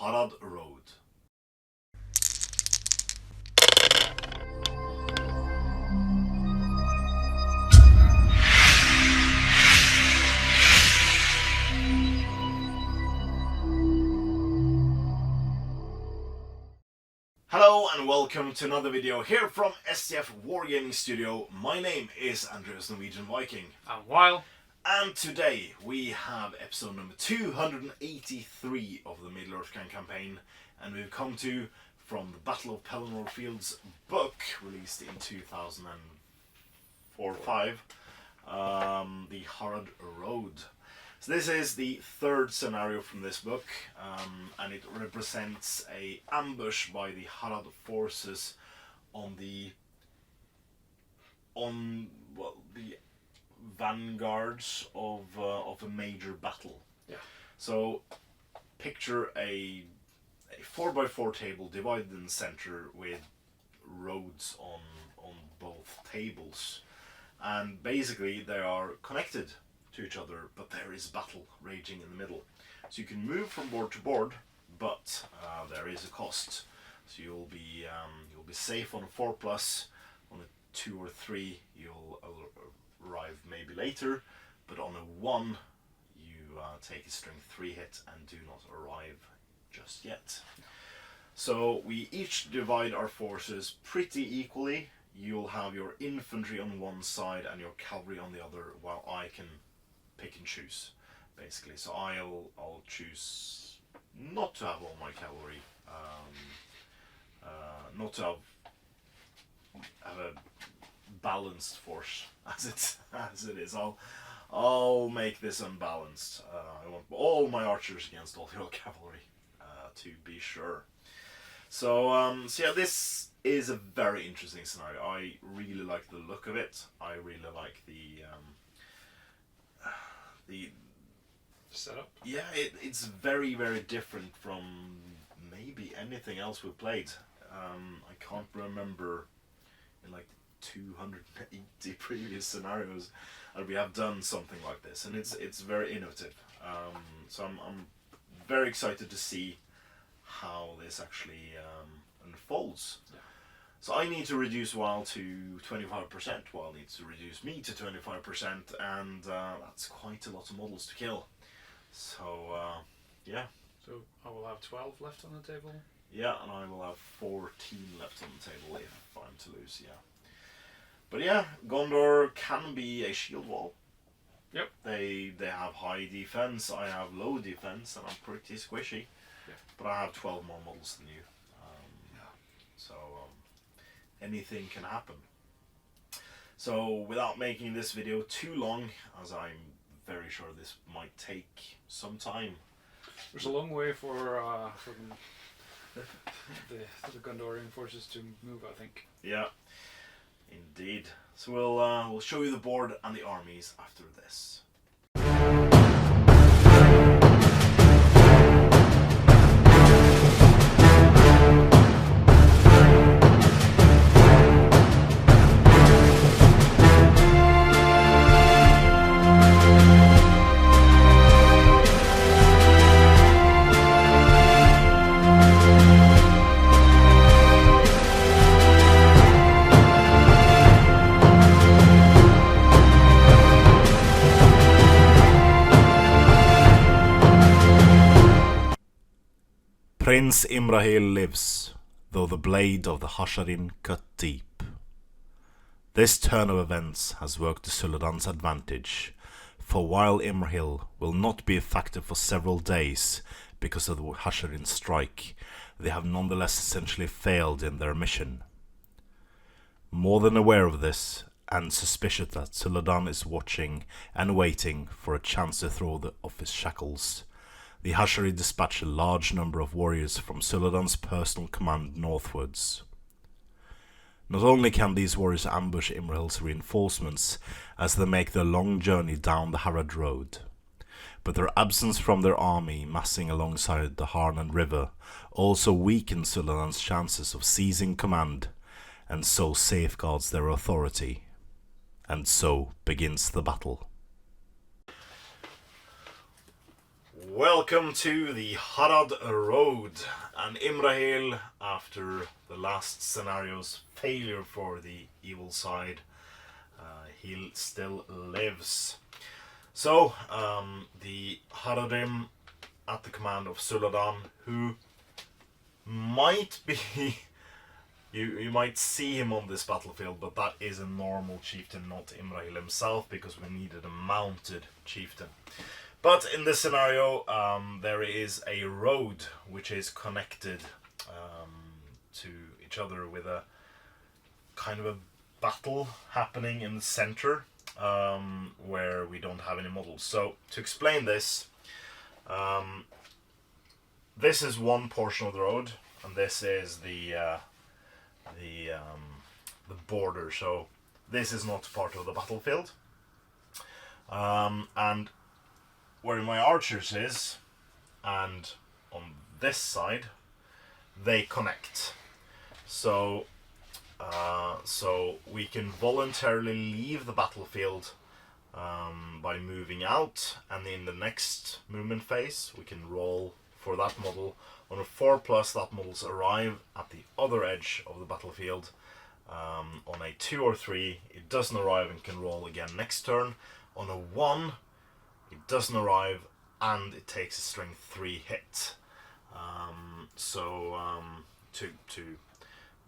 Harad Road. Hello and welcome to another video here from STF Wargaming Studio. My name is Andreas Norwegian Viking. I'm Weil. And today we have episode number 283 of the Middle-earth campaign, and we've come to from the Battle of Pelennor Fields book, released in 2004-5, the Harad Road. So this is the third scenario from this book, and it represents a ambush by the Harad forces on the vanguards of a major battle. Yeah. So picture a 4x4 table divided in the center with roads on both tables, and basically they are connected to each other, but there is battle raging in the middle. So you can move from board to board, but there is a cost. So you'll be safe on a 4+, on a 2 or 3 you'll arrive maybe later, but on a 1 you take a strength 3 hit and do not arrive just yet. So we each divide our forces pretty equally. You'll have your infantry on one side and your cavalry on the other, while I can pick and choose, basically. So I'll choose not to have all my cavalry, not to have a balanced force as it is. I'll make this unbalanced. I want all my archers against all your cavalry, to be sure. So yeah, this is a very interesting scenario. I really like the look of it. I really like the setup. Yeah, it's very, very different from maybe anything else we've played. I can't remember in like 280 previous scenarios that we have done something like this, and it's very innovative. So I'm very excited to see how this actually unfolds. Yeah. So I need to reduce Weil to 25%, Weil needs to reduce me to 25%, and that's quite a lot of models to kill. So yeah. So I will have 12 left on the table? Yeah, and I will have 14 left on the table if I'm to lose, yeah. But yeah, Gondor can be a shield wall. Yep. They have high defense, I have low defense, and I'm pretty squishy. Yeah. But I have 12 more models than you. So anything can happen. So without making this video too long, as I'm very sure this might take some time. There's a long way for the Gondorian forces to move, I think. Yeah, indeed. So we'll show you the board and the armies after this. Prince Imrahil lives, though the blade of the Hâsharii cut deep. This turn of events has worked to Suladân's advantage, for while Imrahil will not be a factor for several days because of the Hâsharii strike, they have nonetheless essentially failed in their mission. More than aware of this, and suspicious that Suladân is watching and waiting for a chance to throw off his shackles, the Hâsharii dispatch a large number of warriors from Suladân's personal command northwards. Not only can these warriors ambush Imrahil's reinforcements as they make their long journey down the Harad Road, but their absence from their army massing alongside the Harnan River also weakens Suladân's chances of seizing command, and so safeguards their authority. And so begins the battle. Welcome to the Harad Road, and Imrahil, after the last scenario's failure for the evil side, he still lives. So, the Haradim at the command of Suladân, who might be... You might see him on this battlefield, but that is a normal chieftain, not Imrahil himself, because we needed a mounted chieftain. But in this scenario, there is a road which is connected to each other with a kind of a battle happening in the center, where we don't have any models. So to explain this, this is one portion of the road, and this is the border. So this is not part of the battlefield, and where my archers is, and on this side, they connect. So so we can voluntarily leave the battlefield by moving out, and in the next movement phase we can roll for that model. On a 4+, that models arrive at the other edge of the battlefield. On a 2 or 3, it doesn't arrive and can roll again next turn. On a 1, it doesn't arrive and it takes a strength 3 hit. To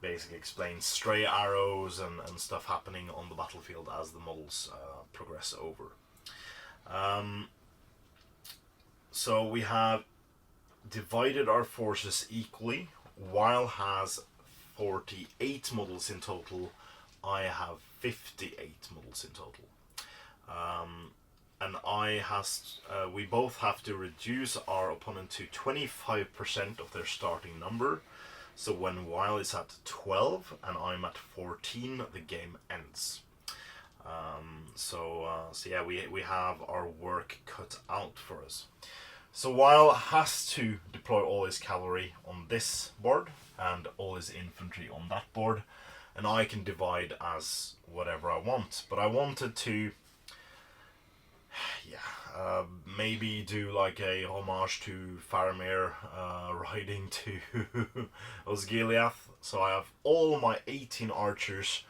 basically explain stray arrows and stuff happening on the battlefield as the models progress over. So we have divided our forces equally. Weil has 48 models in total. I have 58 models in total. And we both have to reduce our opponent to 25% of their starting number. So when Weil is at 12 and I'm at 14, the game ends. So yeah, we have our work cut out for us. So Weil has to deploy all his cavalry on this board and all his infantry on that board, and I can divide as whatever I want. But I wanted to, maybe do like a homage to Faramir riding to Osgiliath. So I have all my 18 archers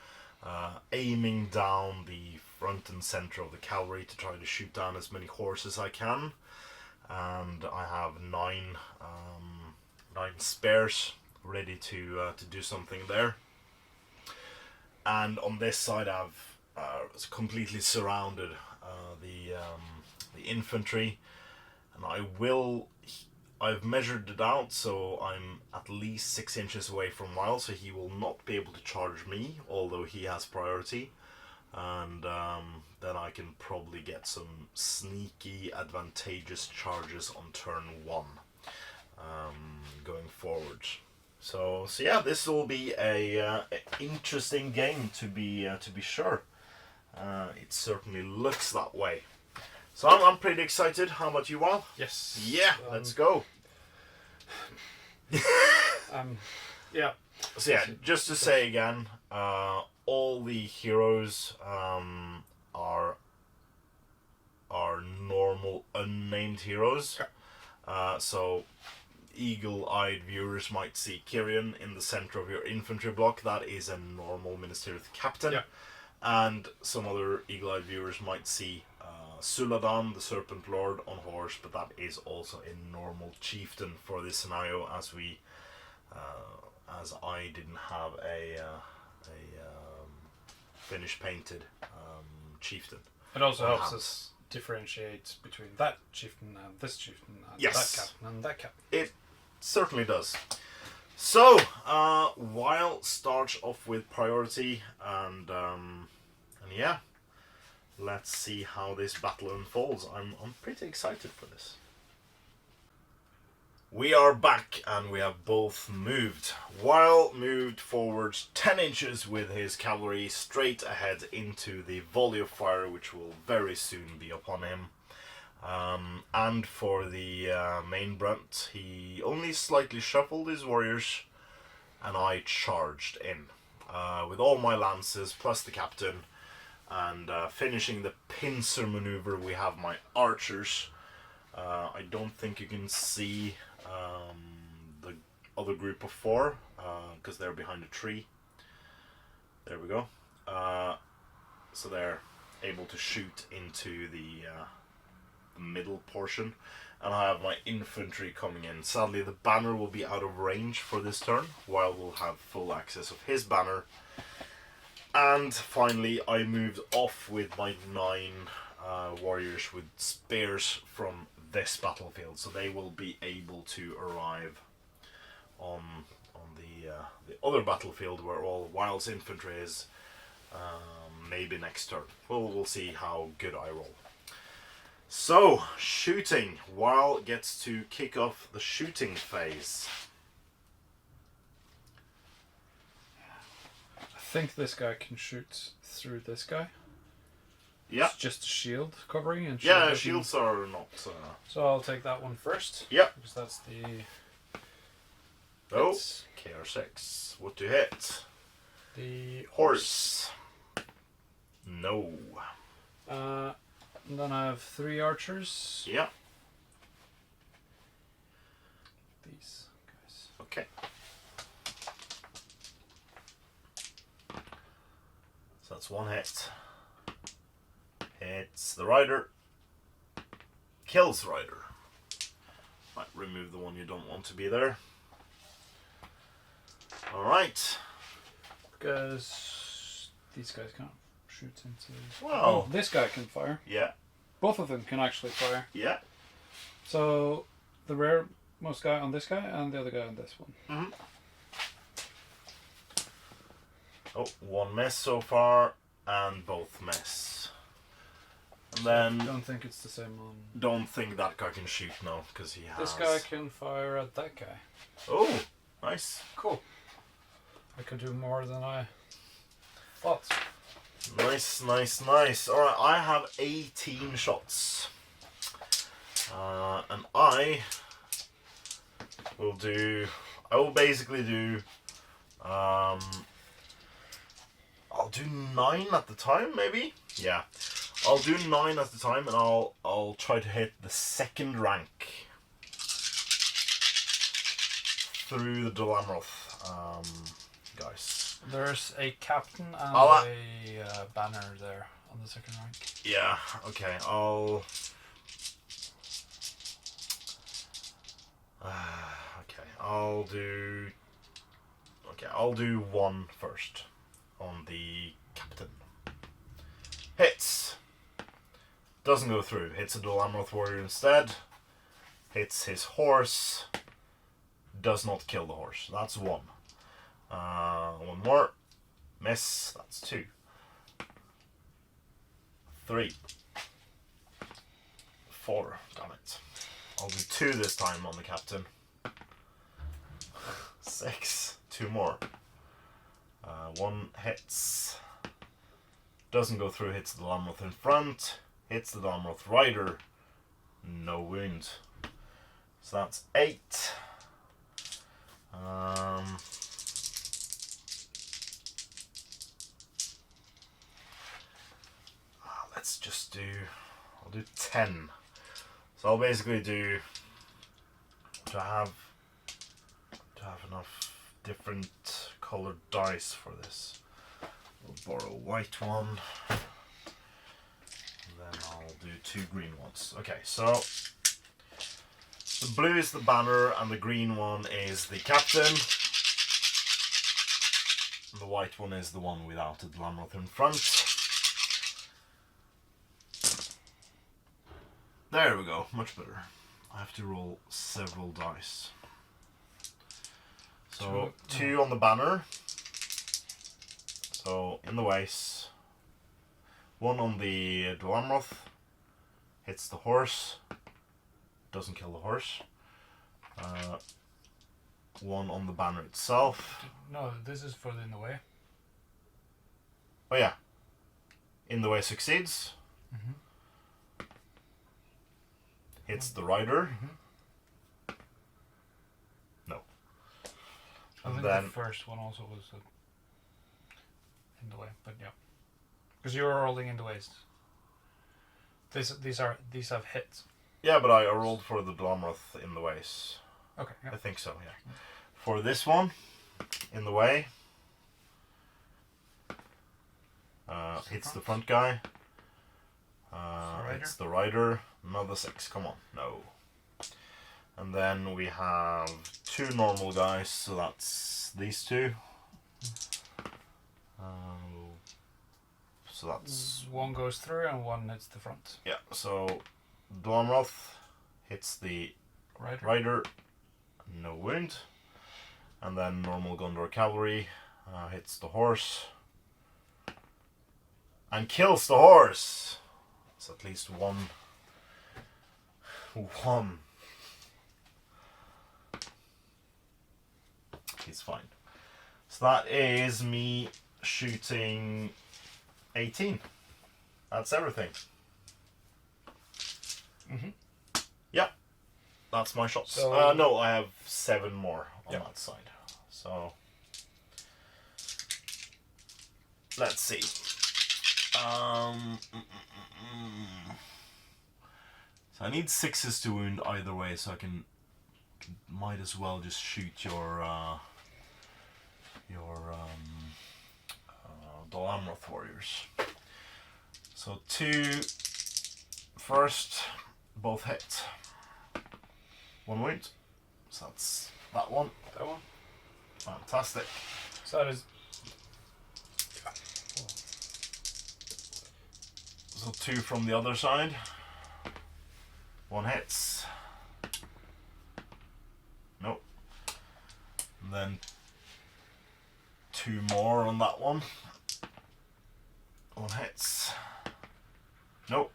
aiming down the front and center of the cavalry to try to shoot down as many horses as I can. And I have 9 spares ready to do something there. And on this side I've completely surrounded the infantry, and I've measured it out, so I'm at least 6 inches away from Weil, so he will not be able to charge me, although he has priority. And then I can probably get some sneaky advantageous charges on turn 1 going forward. So yeah, this will be a interesting game to be sure. It certainly looks that way. So I'm pretty excited. How about you, Weil? Yes. Yeah, let's go. Yeah. So yeah, just to say again, all the heroes are normal unnamed heroes. So eagle-eyed viewers might see Kyrian in the center of your infantry block. That is a normal Ministerial Captain. Yeah. And some other eagle-eyed viewers might see Suladân, the Serpent Lord, on horse, but that is also a normal chieftain for this scenario, as I didn't have a finish painted chieftain. It also helps us differentiate between that chieftain and this chieftain and Yes. that captain and that captain. It certainly does. So, Weil starts off with priority, and yeah, let's see how this battle unfolds. I'm pretty excited for this. We are back, and we have both moved. Weil moved forwards 10 inches with his cavalry straight ahead into the volley of fire, which will very soon be upon him. And for the main brunt, he only slightly shuffled his warriors, and I charged in with all my lances plus the captain. And finishing the pincer maneuver, we have my archers I don't think you can see the other group of 4 because they're behind a tree. There we go. So they're able to shoot into the middle portion, and I have my infantry coming in. Sadly, the banner will be out of range for this turn, while we'll have full access of his banner. And finally, I moved off with my 9 warriors with spears from this battlefield, so they will be able to arrive on the other battlefield where all Wild's infantry is. Maybe next turn. We'll see how good I roll. So, shooting. Wild gets to kick off the shooting phase. I think this guy can shoot through this guy. Yeah. It's just a shield covering. And Yeah, shields are not... So I'll take that one first. Yeah. Because that's the... Oh, KR6. What to hit? The horse. No. And then I have 3 archers. Yeah. These guys. Okay. So that's 1 hit. Hits the rider. Kills the rider. Might remove the one you don't want to be there. Alright. Because these guys can't shoot into... Well... Oh, this guy can fire. Yeah. Both of them can actually fire. Yeah. So, the rearmost guy on this guy and the other guy on this one. Mm-hmm. Oh, 1 miss so far, and both miss. And then... I don't think it's the same on... Don't think that guy can shoot, no, because he has... This guy can fire at that guy. Oh, nice. Cool. I could do more than I thought. Nice, nice, nice. Alright, I have 18 shots. And I will basically do... I'll do 9 at the time, maybe? Yeah. I'll do 9 at the time, and I'll try to hit the 2nd rank through the Dolamroth guys. There's a captain and a banner there on the 2nd rank. Yeah, okay, I'll do 1 first on the captain. Hits. Doesn't go through. Hits a Dolamroth warrior instead. Hits his horse. Does not kill the horse. That's 1. 1 more. Miss. That's 2. 3. 4. Damn it. I'll do 2 this time on the captain. 6. 2 more. 1 hits. Doesn't go through. Hits the Dolamroth in front. Hits the Dolamroth rider. No wound. So that's 8. Let's just do... I'll do 10. So I'll basically do... To have enough different colored dice for this. We'll borrow a white one. And then I'll do 2 green ones. Okay, so... The blue is the banner, and the green one is the captain. And the white one is the one without the Dolamroth in front. There we go, much better. I have to roll several dice. So, 2 on the banner. So, in the waist. 1 on the Dolamroth. Hits the horse. Doesn't kill the horse. 1 on the banner itself. No, this is for the in the way. Oh yeah. In the way succeeds. Mm-hmm. Hits the rider. Mm-hmm. No. I And think then the first one also was in the way, but yeah. Because you're rolling in the ways. These have hits. Yeah, but I rolled for the Blomroth in the ways. Okay. Yeah. I think so, yeah. For this one, in the way, hits the front guy. Hits the rider. Another 6. Come on. No. And then we have 2 normal guys, so that's these 2. So that's... One goes through and one hits the front. Yeah, so Blomroth hits the rider. No wound. And then normal Gondor cavalry hits the horse. And kills the horse! It's at least one. He's fine. So that is me shooting 18. That's everything. Yeah. That's my shots. So, no, I have 7 more on that side. So let's see. So I need 6s to wound either way, so I can might as well just shoot your Amroth warriors. So 2 first, both hit. 1 wound. So that's that one. That one. Fantastic. So that is. So 2 from the other side. 1 hits. Nope. And then 2 more on that one. 1 hits. Nope.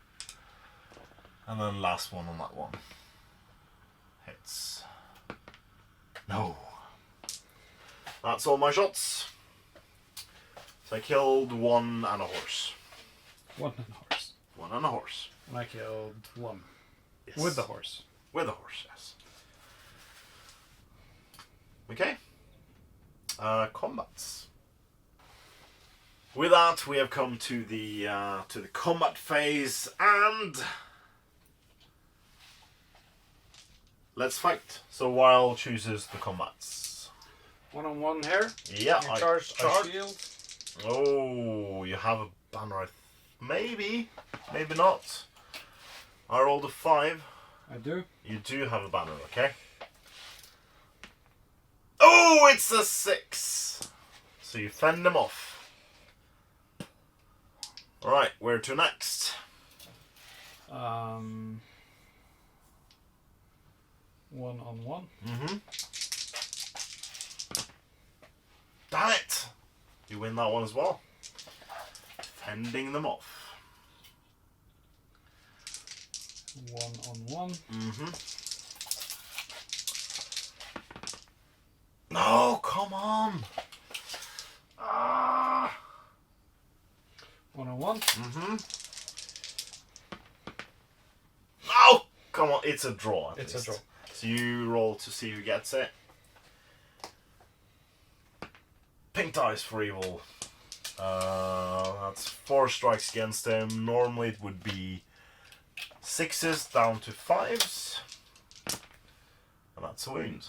And then last one on that one. Hits. No. That's all my shots. So I killed 1 and a horse. 1 and a horse. 1 and a horse. And I killed 1. Yes. With the horse. With the horse, yes. Okay. Combats. With that, we have come to the combat phase, and let's fight. So Weil chooses the combats. 1-on-1 here. Yeah, You charge. Shield. Oh, you have a banner. Maybe not. I rolled a 5. I do. You do have a banner, okay? Oh, it's a 6. So you fend them off. Alright, where to next? 1-on-1. Damn it! You win that one as well. Fending them off. 1-on-1. No, come on! 1-on-1. No! Come on, it's a draw. It's a draw. So you roll to see who gets it. Pink dice for evil. That's 4 strikes against him. Normally it would be 6s down to 5s. And that's a wound.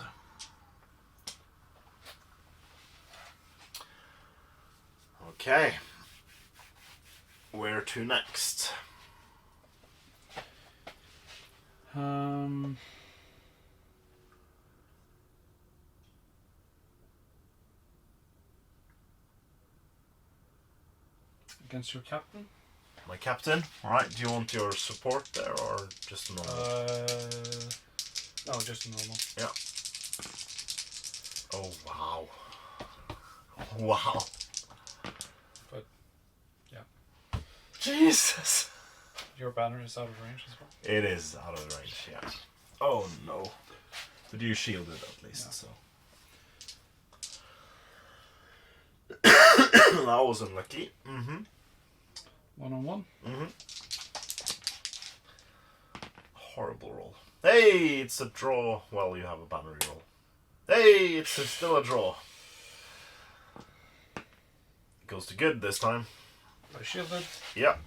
Okay. Where to next? Against your captain? My captain. Alright, do you want your support there or just normal? No, just normal. Yeah. Oh, wow. Wow. But, yeah. Jesus! Your banner is out of range as well? It is out of range, yeah. Oh no. But you shielded at least, Yeah. so. That was unlucky. 1-on-1. Horrible roll. Hey, it's a draw. Well, you have a banner roll. Hey, it's still a draw. It goes to good this time. I shielded. Yeah.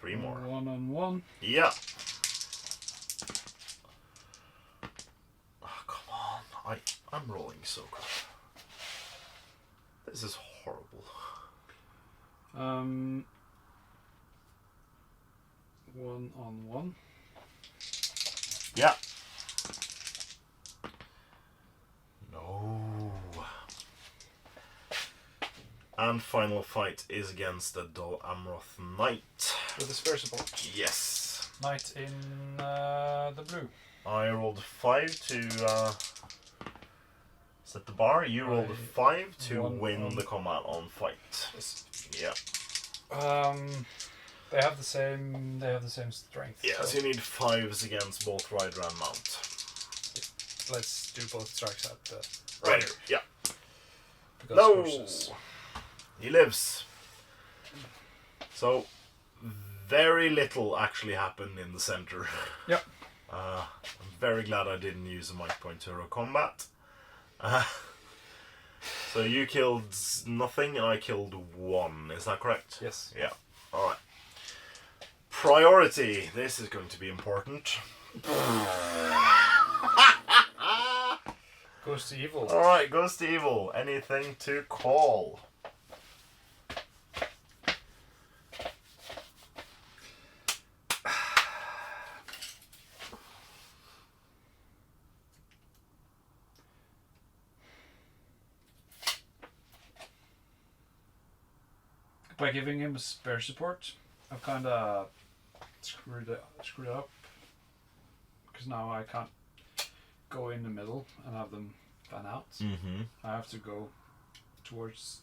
3 more. 1 on 1. Yeah. Oh, come on. I'm rolling so good. This is horrible. 1 on 1. Yeah. No. And final fight is against the Dol Amroth Knight. With the spare support. Yes. Knight in the blue. I rolled 5 to set the bar. You rolled a 5 to win the combat on fight. Yes. Yeah. They have the same. They have the same strength. Yeah, so you need 5s against both rider and mount. Let's do both strikes at the Rider. Yeah. Because No. horses. He lives. So very little actually happened in the center. Yep. I'm very glad I didn't use a mic point hero combat. So you killed nothing and I killed 1. Is that correct? Yes. Yeah. All right. Priority. This is going to be important. Goes to evil. All right, goes to evil. Anything to call? By giving him a spare support, I've kind of screwed up because now I can't go in the middle and have them fan out. Mm-hmm. I have to go towards.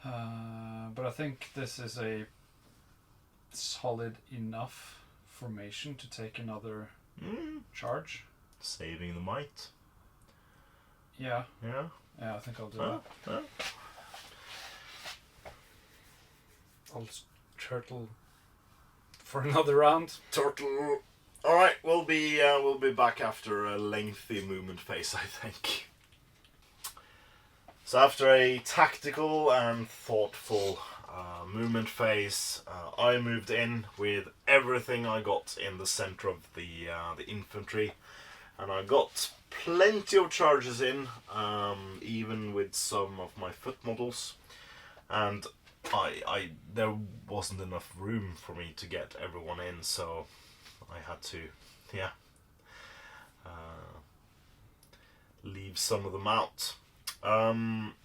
But I think this is a solid enough formation to take another charge. Saving the might. Yeah. Yeah. Yeah, I think I'll do Huh? that. Huh? I'll turtle for another round. Turtle. All right, we'll be back after a lengthy movement phase, I think. So after a tactical and thoughtful movement phase, I moved in with everything I got in the center of the infantry, and I got plenty of charges in, even with some of my foot models, and there wasn't enough room for me to get everyone in, so I had to, leave some of them out. On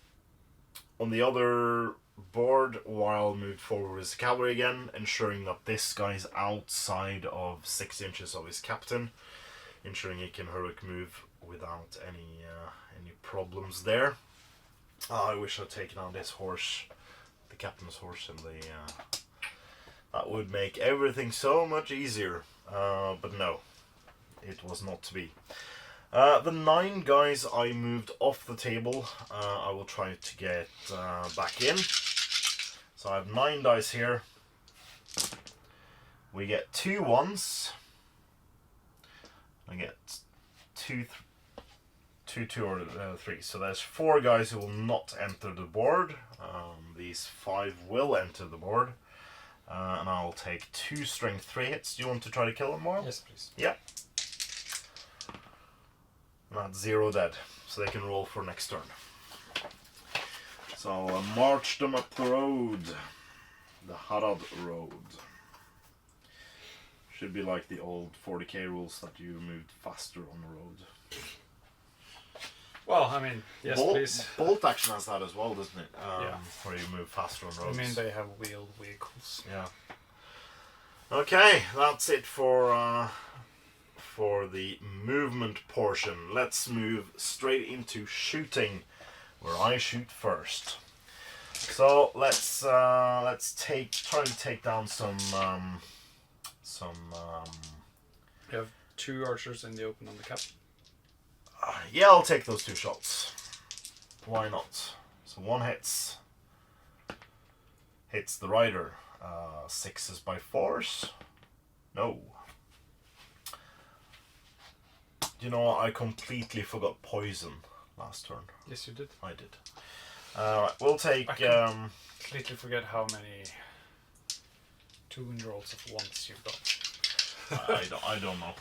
the other board, Weil moved forward with his cavalry again, ensuring that this guy's outside of 6 inches of his captain, ensuring he can heroic move without any problems there. I wish I'd taken on this horse, the captain's horse, and that would make everything so much easier. But no, it was not to be. The 9 guys I moved off the table, I will try to get back in. So I have 9 dice here. We get 2 1s. I get 2, 2 or 3. So there's 4 guys who will not enter the board. These 5 will enter the board. And I'll take 2 strength 3 hits. Do you want to try to kill them more? Yes, please. Yeah. And that's 0 dead. So they can roll for next turn. So I'll march them up the road. The Harad road. Should be like the old 40k rules that you moved faster on the road. Well, I mean, yes, please. Bolt action has that as well, doesn't it? Yeah. Where you move faster on roads. I mean, they have wheeled vehicles. Yeah. Okay, that's it for the movement portion. Let's move straight into shooting, where I shoot first. So let's try to take down some. You have 2 archers in the open on the cap. Yeah, I'll take those 2 shots. Why not? So 1 hits the rider. 6 is by force. No. You know what? I completely forgot poison last turn. Yes, you did. I did. We'll take. I completely forget how many 2 in rolls of once you've got. I don't know.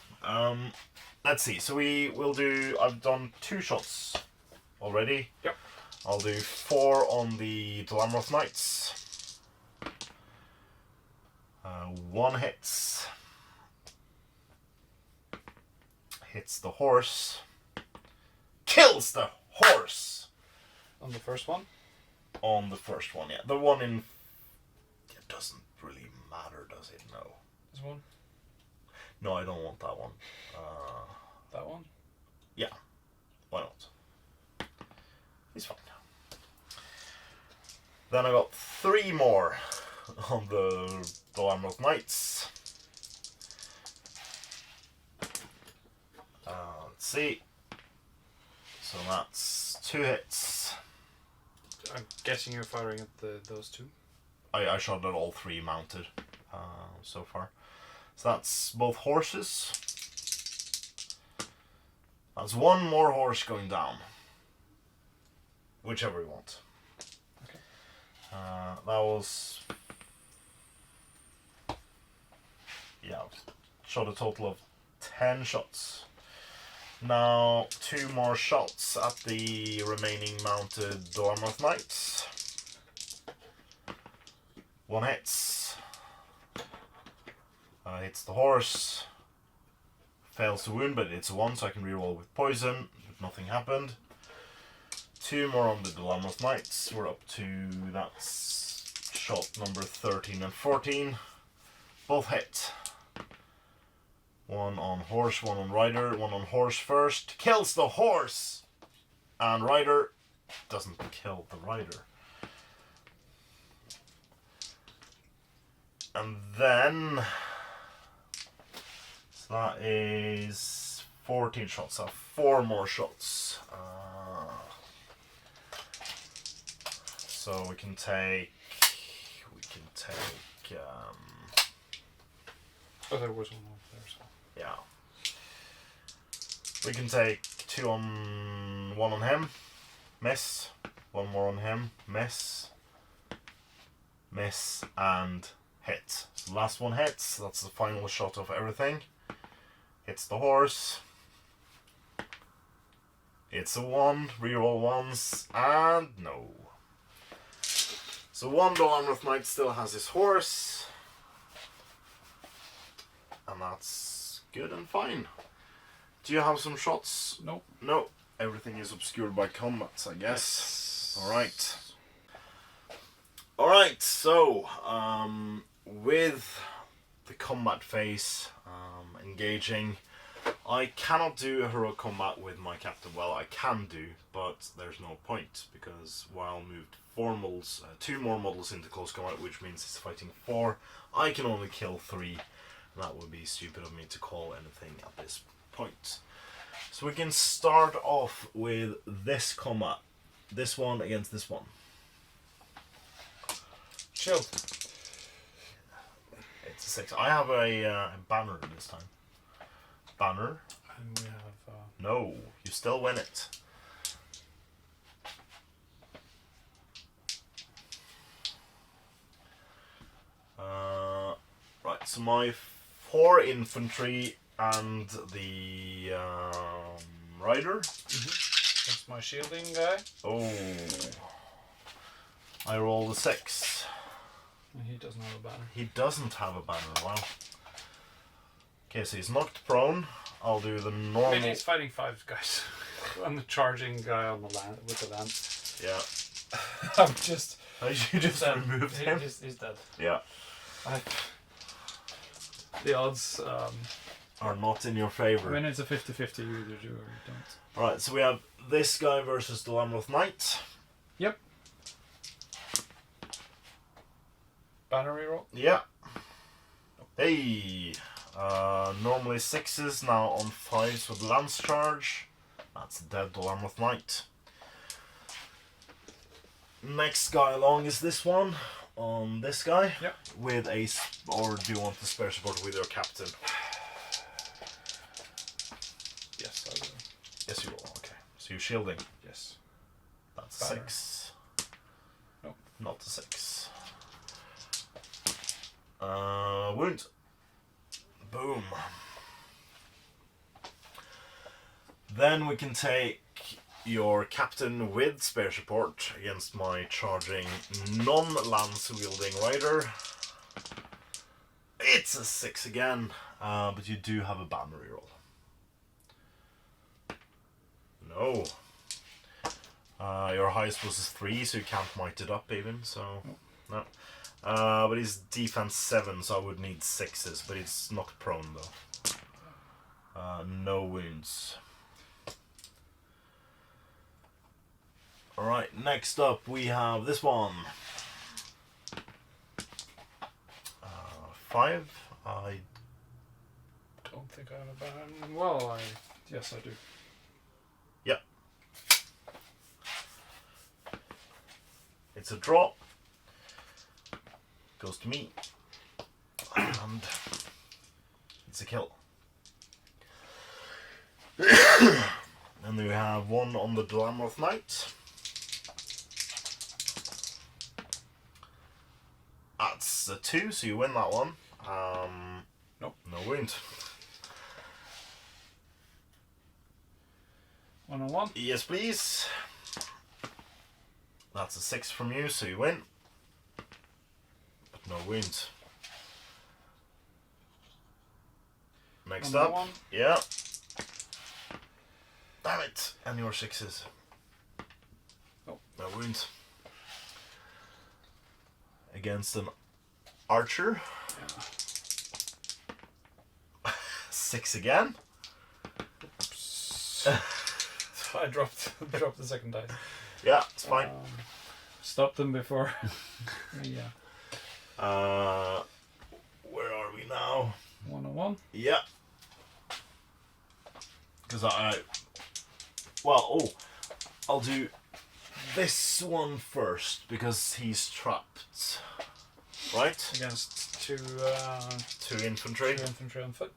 Let's see. So we will do. I've done 2 shots already. Yep. I'll do 4 on the Dlamroth Knights. 1 hits. Hits the horse. Kills the horse! On the first one? On the first one, yeah. The one in... It doesn't really matter, does it? No. This one? No, I don't want that one. That one? Yeah. Why not? He's fine. Then I got 3 more on the Dlamroth Knights. Let's see. So that's 2 hits. I'm guessing you're firing at those 2? I shot at all 3 mounted so far. So that's both horses. That's 1 more horse going down. Whichever you want. Okay. That was... Yeah, shot a total of 10 shots. Now 2 more shots at the remaining mounted Dlamroth Knights. 1 hits. Hits the horse. Fails to wound, but it's 1, so I can reroll with poison if nothing happened. 2 more on the Dlamroth Knights. We're up to, that's shot number 13 and 14. Both hit. 1 on horse, 1 on rider. 1 on horse first. Kills the horse! And rider doesn't kill the rider. And then... So that is 14 shots. So 4 more shots. So we can take... Oh, there was one over there, so... Yeah. We can take 2 on... 1 on him. Miss. 1 more on him. Miss. Miss. And hit. So the last one hits. That's the final shot of everything. Hits the horse. It's a 1. Reroll 1s. And no. So 1 Dlamroth Knight still has his horse. And that's good and fine. Do you have some shots? Nope. No. Everything is obscured by combats, I guess. Yes. Alright. Alright, so with the combat phase engaging, I cannot do a heroic combat with my captain. Well, I can do, but there's no point, because while moved 4 models, 2 more models into close combat, which means it's fighting 4, I can only kill 3. That would be stupid of me to call anything at this point. So we can start off with this combat. This one against this one. Shield. It's a 6. I have a banner this time. Banner. And we have... No, you still win it. Right, so my 4 infantry and the rider. That's my shielding guy. Oh, I rolled a 6. And he doesn't have a banner. He doesn't have a banner. Wow. Okay, so he's knocked prone. I'll do the normal. Maybe he's fighting 5 guys. I'm the charging guy on the land with the lance. Yeah. I'm just. You just removed him. He's dead. Yeah. The odds are not in your favour. when it's a 50-50, you either do or you don't. Alright, so we have this guy versus the Dlamroth Knight. Yep. Banner reroll. Yeah. Hey. Normally 6s, now on 5s with lance charge. That's a dead Dlamroth Knight. Next guy along is this one. On this guy. Yep. With a... Or do you want the spare support with your captain? Yes, I will. Yes, you will. Okay. So you're shielding. Yes. That's a Banner. 6. Nope. Not a 6. Wound. Boom. Then we can take your captain with spare support against my charging non-lance wielding rider. It's a 6 again, but you do have a banner reroll. No. Your highest was a 3, so you can't might it up even, so no. But he's defense 7, so I would need 6s, but he's knocked prone though. No wounds. Alright, next up we have this one. 5. I don't think I have a banner. Well, yes, I do. Yep. It's a draw. Goes to me. And it's a kill. And then we have one on the Dlamroth Knight. That's a 2, so you win that one. Nope. No wound. 1-on-1? Yes, please. That's a 6 from you, so you win. But no wounds. Next up. 1-on-1? Yeah. Damn it. And your 6s. Nope. No wounds. Against an archer. Yeah. 6 again. Oops. I dropped the second dice. Yeah, it's fine. Stop them before. Yeah. Where are we now? 1-on-1? Yeah. Because I'll do this one first because he's trapped. Right? Against two infantry. 2 infantry on foot.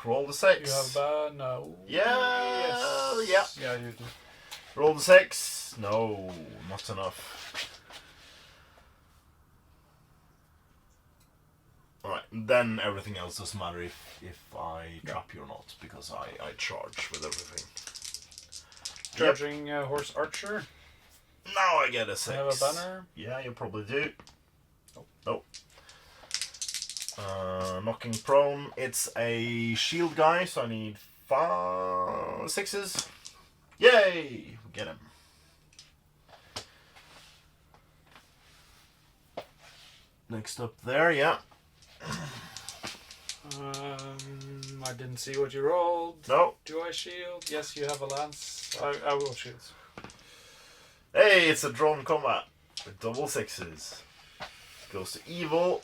Roll the 6. You have no. Yeah. Yes. Yeah, you do. Roll the 6. No, not enough. Alright, then everything else doesn't matter if I trap you or not, because I charge with everything. Charging horse archer. Now I get a 6. Do you have a banner? Yeah, you probably do. Nope. Nope. Knocking prone. It's a shield guy, so I need 5 6s. Yay! We get him. Next up there, yeah. I didn't see what you rolled. No. Do I shield? Yes, you have a lance. I will shield. Hey, it's a drawn combat with double 6s. Goes to evil.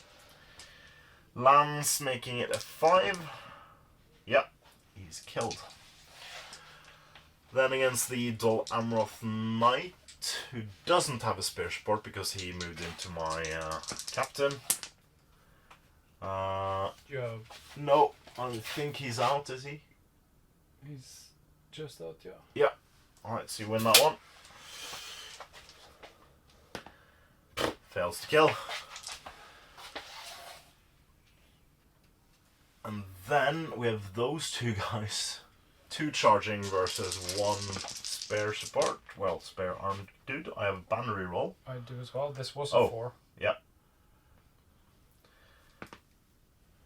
Lance, making it a 5. Yep, he's killed. Then against the Dol Amroth Knight, who doesn't have a spear support because he moved into my captain. You have. No, I think he's out, is he? He's just out, yeah. Yeah. Alright, so you win that one. Fails to kill. And then we have those two guys. 2 charging versus 1 spare support. Well, spare armed dude. I have a banner reroll. I do as well. This was a 4. Yeah.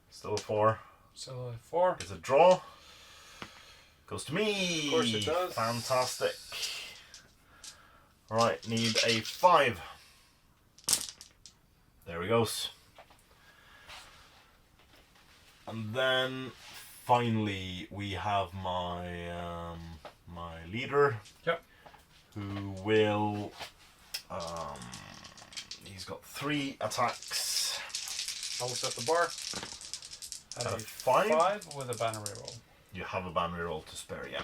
Still a 4. So a 4. It's a draw. Goes to me. Of course it does. Fantastic. Alright, need a 5. There he goes. And then finally we have my my leader. Yep. Who will he's got 3 attacks. I'll set the bar. At a 5 with a banner reroll. You have a banner roll to spare, yeah.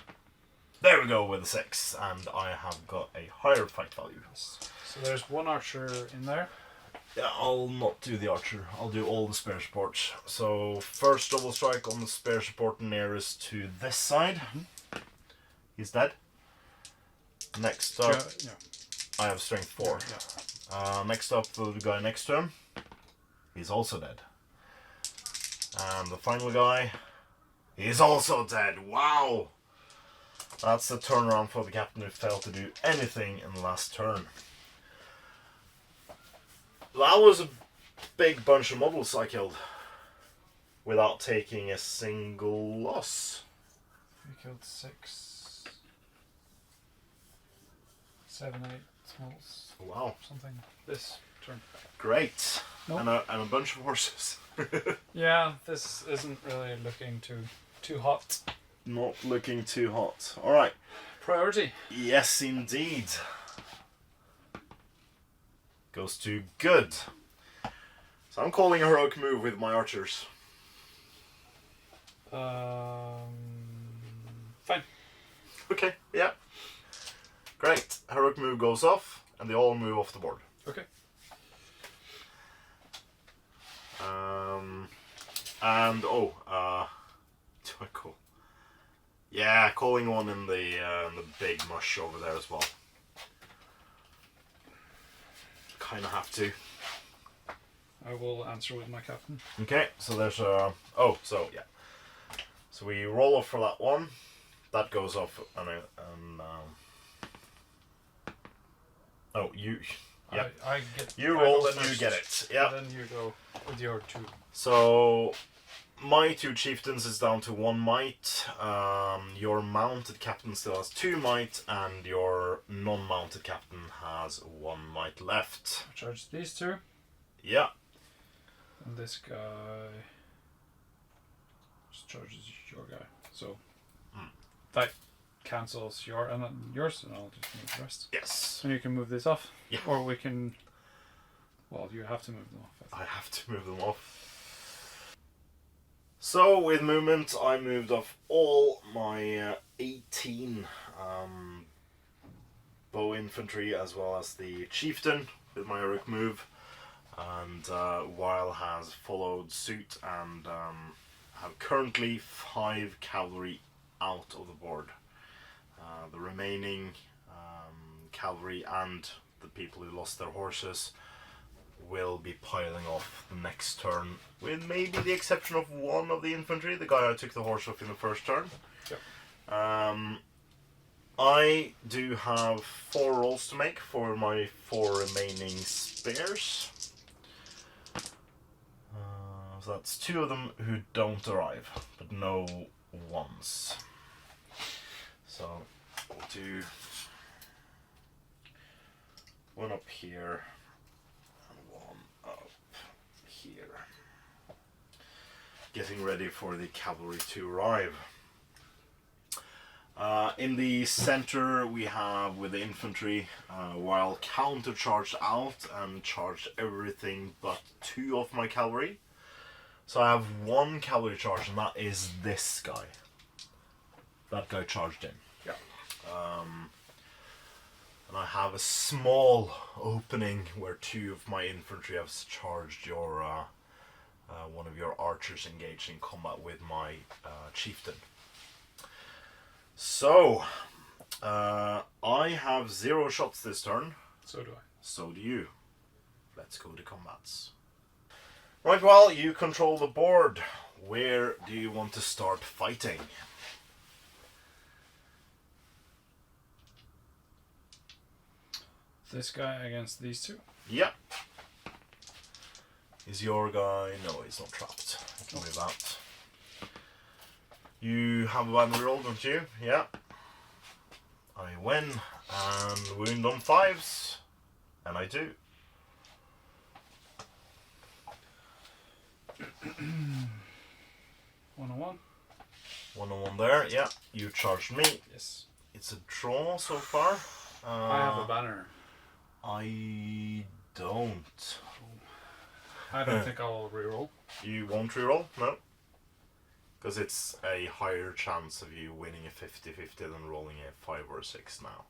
There we go with a 6, and I have got a higher fight value. So there's 1 archer in there. Yeah, I'll not do the archer. I'll do all the spare supports. So first double strike on the spare support nearest to this side. Mm-hmm. He's dead. Next up, Yeah. I have strength 4. Yeah. Next up, the guy next to him. He's also dead. And the final guy, he's also dead. Wow! That's the turnaround for the captain who failed to do anything in the last turn. That was a big bunch of models I killed without taking a single loss. We killed 6, 7, 8 models. Wow. Something this turn. Great. Nope. And a bunch of horses. Yeah, this isn't really looking too hot. Not looking too hot. Alright. Priority. Yes, indeed. Goes to good. So I'm calling a heroic move with my archers. Fine. Okay, yeah. Great. Heroic move goes off, and they all move off the board. Okay. And do I call? Yeah, calling one in the big mush over there as well. Kind of have to. I will answer with my captain. Okay, so there's a. So we roll off for that one. That goes off, you. Yeah. I get. You roll and you get it. Yeah. And then you go with your 2. So my 2 chieftains is down to 1 might. Your mounted captain still has 2 might, and your non-mounted captain has 1 might left. I charge these 2. Yeah. And this guy just charges your guy. So that cancels yours, and I'll just move the rest. Yes. And you can move this off. Yeah. Or we can. Well, you have to move them off. I have to move them off. So with movement, I moved off all my 18 bow infantry as well as the chieftain with my heroic move. And Weil has followed suit and have currently 5 cavalry out of the board. The remaining cavalry and the people who lost their horses will be piling off the next turn, with maybe the exception of 1 of the infantry, the guy I took the horse off in the first turn. Yep. I do have 4 rolls to make for my 4 remaining spares. So that's 2 of them who don't arrive, but no ones. So we'll do 1 up here and 1 up here. Getting ready for the cavalry to arrive. In the center we have with the infantry, while counter charged out and charged everything but 2 of my cavalry. So I have 1 cavalry charge, and that is this guy. That guy charged in. Yeah. And I have a small opening where 2 of my infantry have charged your one of your archers engaged in combat with my chieftain. So I have 0 shots this turn. So do I. So do you. Let's go to combats. Right, well, you control the board. Where do you want to start fighting? This guy against these 2. Yeah. Is your guy... No, he's not trapped. He can move out. You have a binary roll, don't you? Yeah. I win and wound on 5s. And I do. 1-on-1. 1-on-1 there, yeah. You charged me. Yes. It's a draw so far. I have a banner. I don't. I don't think I'll reroll. You won't reroll? No. Because it's a higher chance of you winning a 50-50 than rolling a 5 or a 6 now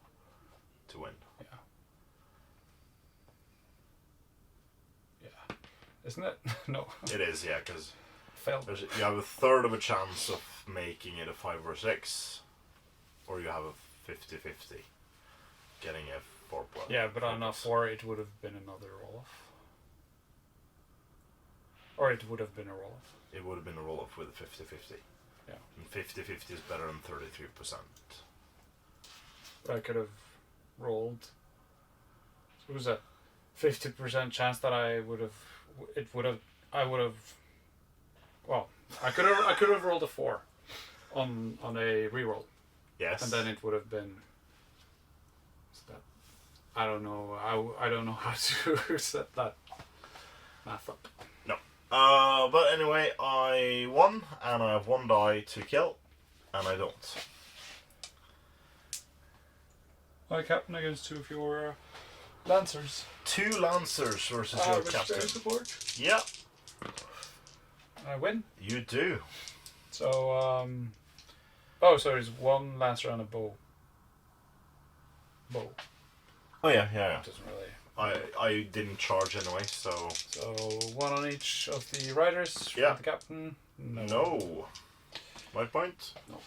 to win. Yeah. Yeah. Isn't it? No. It is, yeah, because Failed. you have a third of a chance of making it a 5 or 6, or you have a 50-50 getting a 4 point. Yeah, but on a 4 it would have been another roll off. Or it would have been a roll-off. It would have been a roll-off with a 50-50. Yeah. And 50-50 is better than 33%. I could have rolled. So it was a 50% chance that I would have. I would have. Well, I could have rolled a 4 on a reroll. Yes. And then it would have been. I don't know. I don't know how to set that math up. No. But anyway, I won, and I have 1 die to kill, and I don't. My captain against 2 of your lancers. 2 lancers versus your captain. Support. Yeah. I win. You do. So oh, so there's 1 lancer and a bow. Oh yeah. Doesn't really. I didn't charge anyway, so. So 1 on each of the riders. Yeah. For the captain. No. My point. No.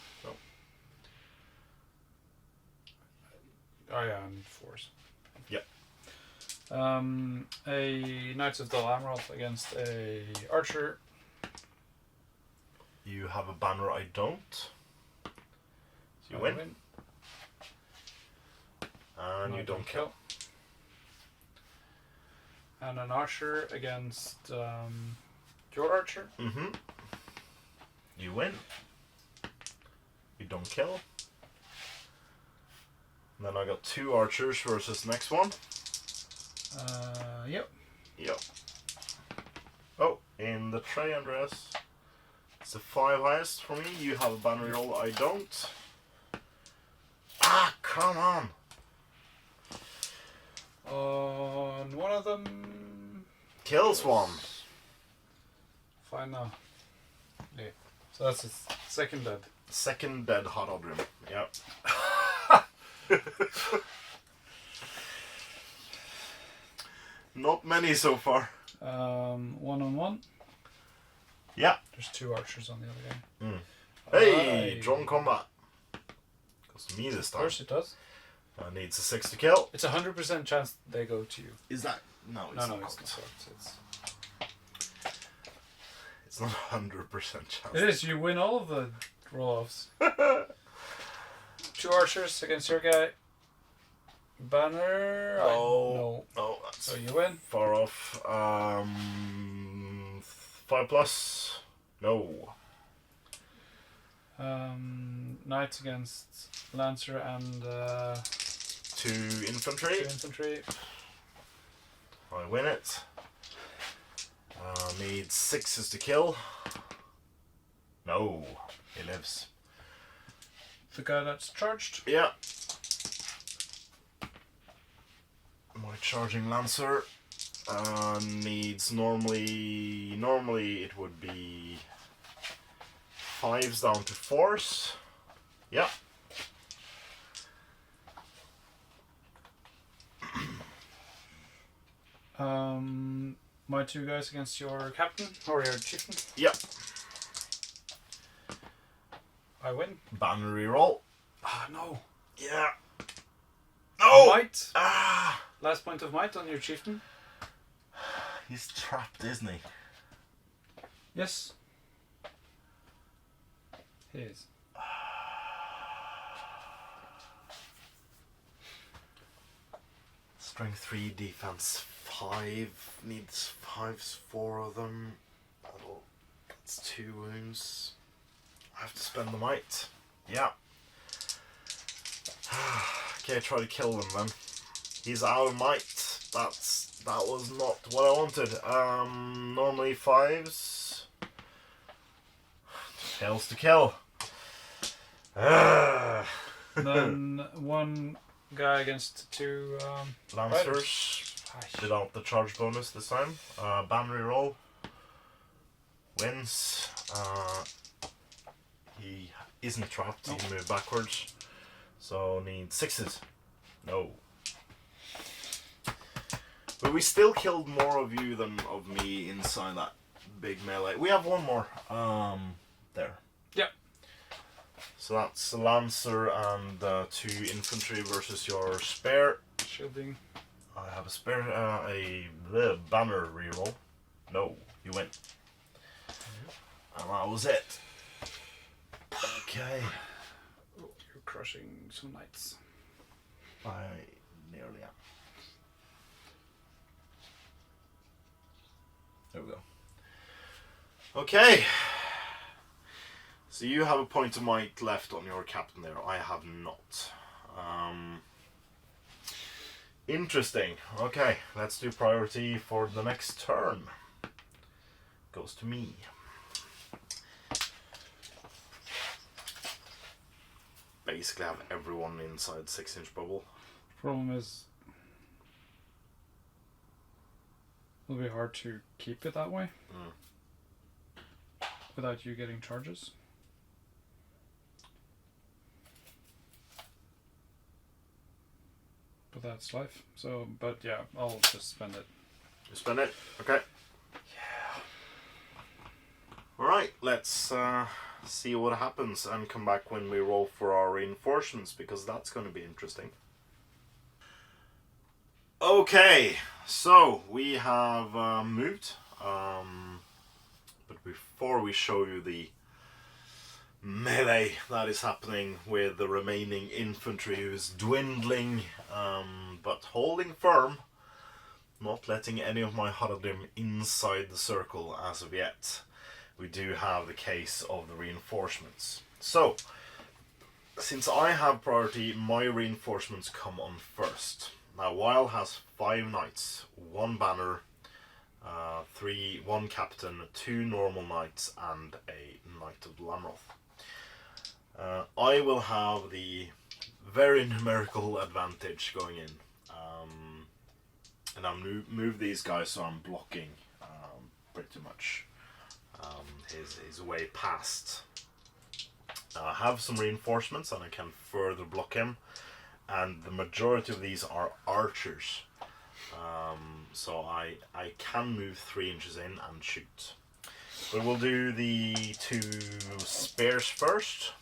Oh yeah, and 4s. Yep. A Knights of the Lamroth against a archer. You have a banner, I don't. So you win. And you don't kill. And an archer against your archer. Mm-hmm. You win. You don't kill. And then I got 2 archers versus the next one. Yep. Yep. Oh, in the tray, Andreas. It's the 5 highest for me. You have a banner roll, I don't. Ah, come on! On one of them. Kills one. Fine now. Yeah. So that's his second dead. Second dead Harad room. Yep. Not many so far. 1-on-1. Yeah. There's 2 archers on the other game. Hey, drawn combat. Goes to me this Of time. course it does. Needs a 6 to kill. It's 100% chance they go to you. Is that? No, it's No, not. it's not. It's not 100% chance. It is. You win all of the roll-offs. 2 archers against your guy. Banner. Oh, No. oh, that's So you win. far off. 5+. No. Knights against Lancer and 2 infantry. 2 infantry. I win it. Needs 6s to kill. No, he lives. The guy that's charged. Yeah. My charging lancer needs normally it would be 5s down to 4s. Yeah. My 2 guys against your captain or your chieftain. Yeah. I win. Banner reroll. Ah, no. Yeah. No. Might. Ah. Last point of might on your chieftain. He's trapped, isn't he? Yes. He is. Strength 3, defense 5. Needs 5s, 4 of them. That's 2 wounds. I have to spend the might. Yeah. Okay, try to kill them then. He's out of might. That was not what I wanted. Normally 5s. Tails to kill. Then 1 guy against 2 Lancers. Without the charge bonus this time. Banner roll. Wins. He isn't trapped. He can move backwards. So needs 6s. No. But we still killed more of you than of me inside that big melee. We have 1 more. There. Yep. So that's a lancer and 2 infantry versus your spare. Shielding. I have a spare, a banner reroll. No, you win. And that was it. Okay. Oh, you're crushing some knights. I nearly am. There we go. Okay. So you have a point of might left on your captain there. I have not. Interesting. Okay, let's do priority for the next turn. Goes to me. Basically have everyone inside 6-inch bubble. Problem is, it'll be hard to keep it that way without you getting charges. But that's life. So, but yeah, I'll just spend it. You spend it? Okay. Yeah. Alright, let's see what happens and come back when we roll for our reinforcements, because that's going to be interesting. Okay, so we have moved, but before we show you the melee that is happening with the remaining infantry, who is dwindling, but holding firm, not letting any of my Hâsharii inside the circle as of yet. We do have the case of the reinforcements. So, since I have priority, my reinforcements come on first. Now, Weil has 5 knights, 1 banner, 1 captain, 2 normal knights, and a knight of the Lamroth. I will have the very numerical advantage going in, and I'll move these guys so I'm blocking pretty much his way past. I have some reinforcements and I can further block him, and the majority of these are archers, so I can move 3 inches in and shoot. But we'll do the 2 spears first.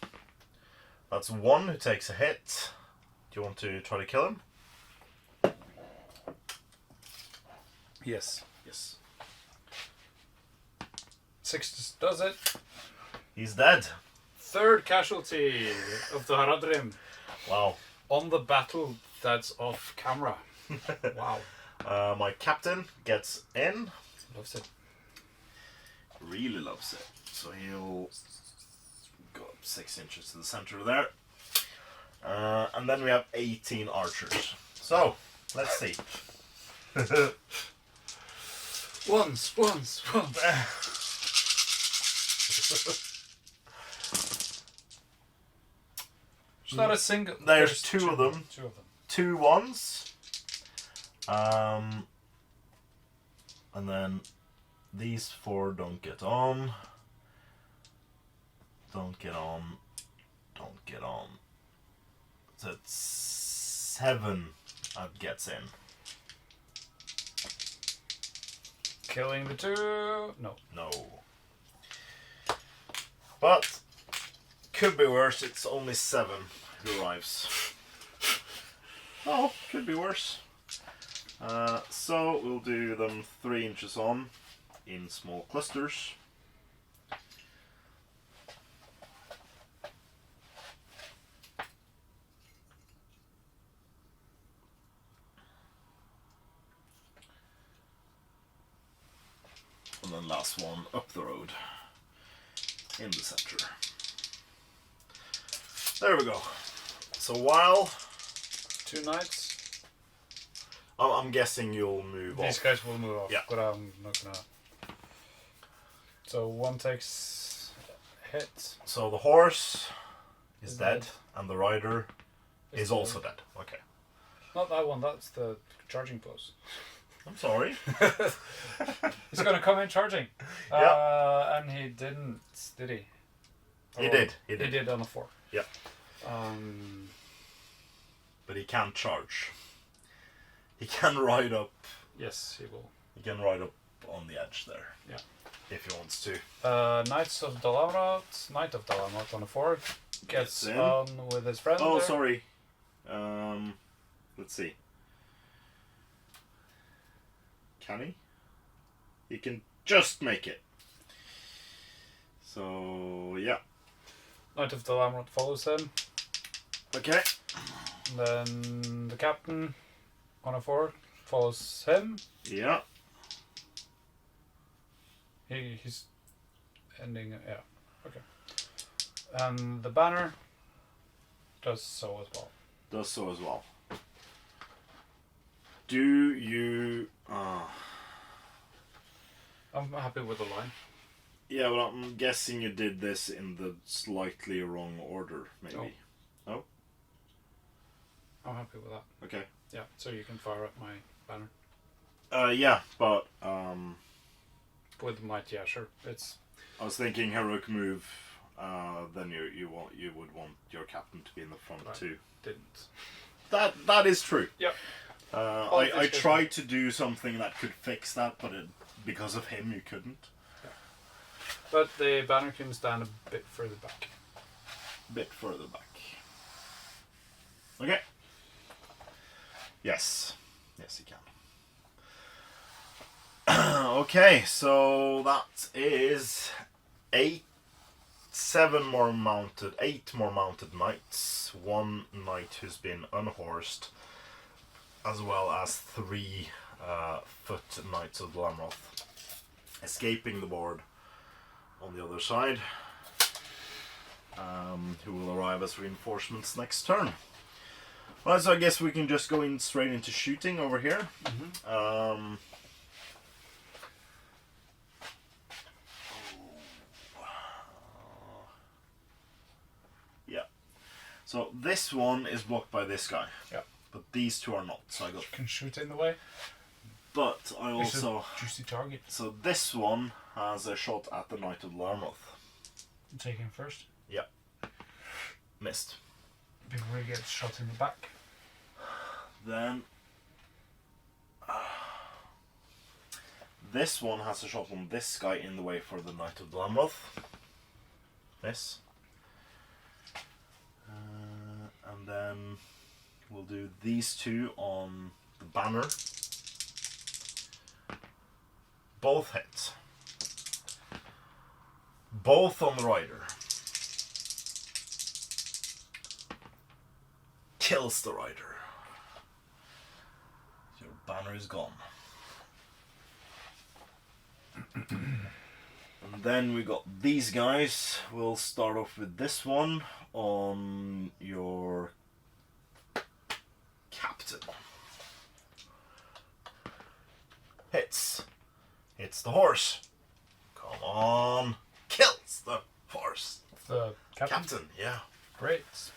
That's 1 who takes a hit. Do you want to try to kill him? Yes. Yes. 6 does it. He's dead. 3rd casualty of the Hâsharii. Wow. On the battle that's off camera. Wow. My captain gets in. Loves it. Really loves it. So he'll go up 6 inches to the center there. And then we have 18 archers. So, let's see. Once. It's not a single. There's 2 of them. 2 of them. 2 ones. And then these 4 don't get on. Don't get on. Don't get on. So it's 7 that gets in. Killing the 2. No. No. But could be worse. It's only 7 who arrives. Oh, could be worse. So we'll do them 3 inches on in small clusters. And then last one up the road in the center. There we go. So while 2 knights. I'm guessing you'll move These off. guys will move off. Yeah. But I'm not gonna. So 1 takes hit. So the horse is Is dead, dead. and the rider is dead. also dead. Okay. Not that one. That's the charging pose. I'm sorry. He's gonna come in charging. Yeah. And he didn't, did he? He Or- did. He did on the 4. Yeah. Um. But he can't charge. He can ride up. Yes, he will. He can ride up on the edge there. Yeah. If he wants to. Knights of Dalamrat, Knight of Dalamrat on the 4 gets in. on with his friend. Oh, there. sorry. Let's see. Can he? He can just make it. So, yeah. Knight of the Lamrod follows him. Okay. And then the captain on a 4 follows him. Yeah. He's ending. Yeah. Okay. And the banner does so as well. Does so as well. Do you... I'm happy with the line. Yeah, well, I'm guessing you did this in the slightly wrong order, maybe. No? I'm happy with that. Okay. Yeah, so you can fire up my banner. Yeah, but... With might, yeah, sure. It's... I was thinking heroic move, then you would want your captain to be in the front too. Didn't. That is true. Yep. I tried to do something that could fix that, but because of him you couldn't. Yeah. But the banner can stand a bit further back. Bit further back. Okay. Yes. Yes, you can. Okay, so that is 8 more mounted knights, 1 knight who's been unhorsed, as well as 3 foot knights of the Lamroth escaping the board on the other side, who will arrive as reinforcements next turn. Well, so I guess we can just go in straight into shooting over here. Mm-hmm. Yeah. So this one is blocked by this guy. Yeah. But these two are not. So I got. You can shoot in the way. But I also. It's a juicy target. So this one has a shot at the Knight of Larmoth. Take him first. Yeah. Missed. Before he gets shot in the back. Then. This one has a shot on this guy in the way for the Knight of Larmoth. Miss. And then we'll do these two on the banner. Both hit. Both on the rider. Kills the rider. Your banner is gone. And then we got these guys. We'll start off with this one on your captain. Hits. Hits the horse. Come on. Kills the horse. The Captain, yeah. Great.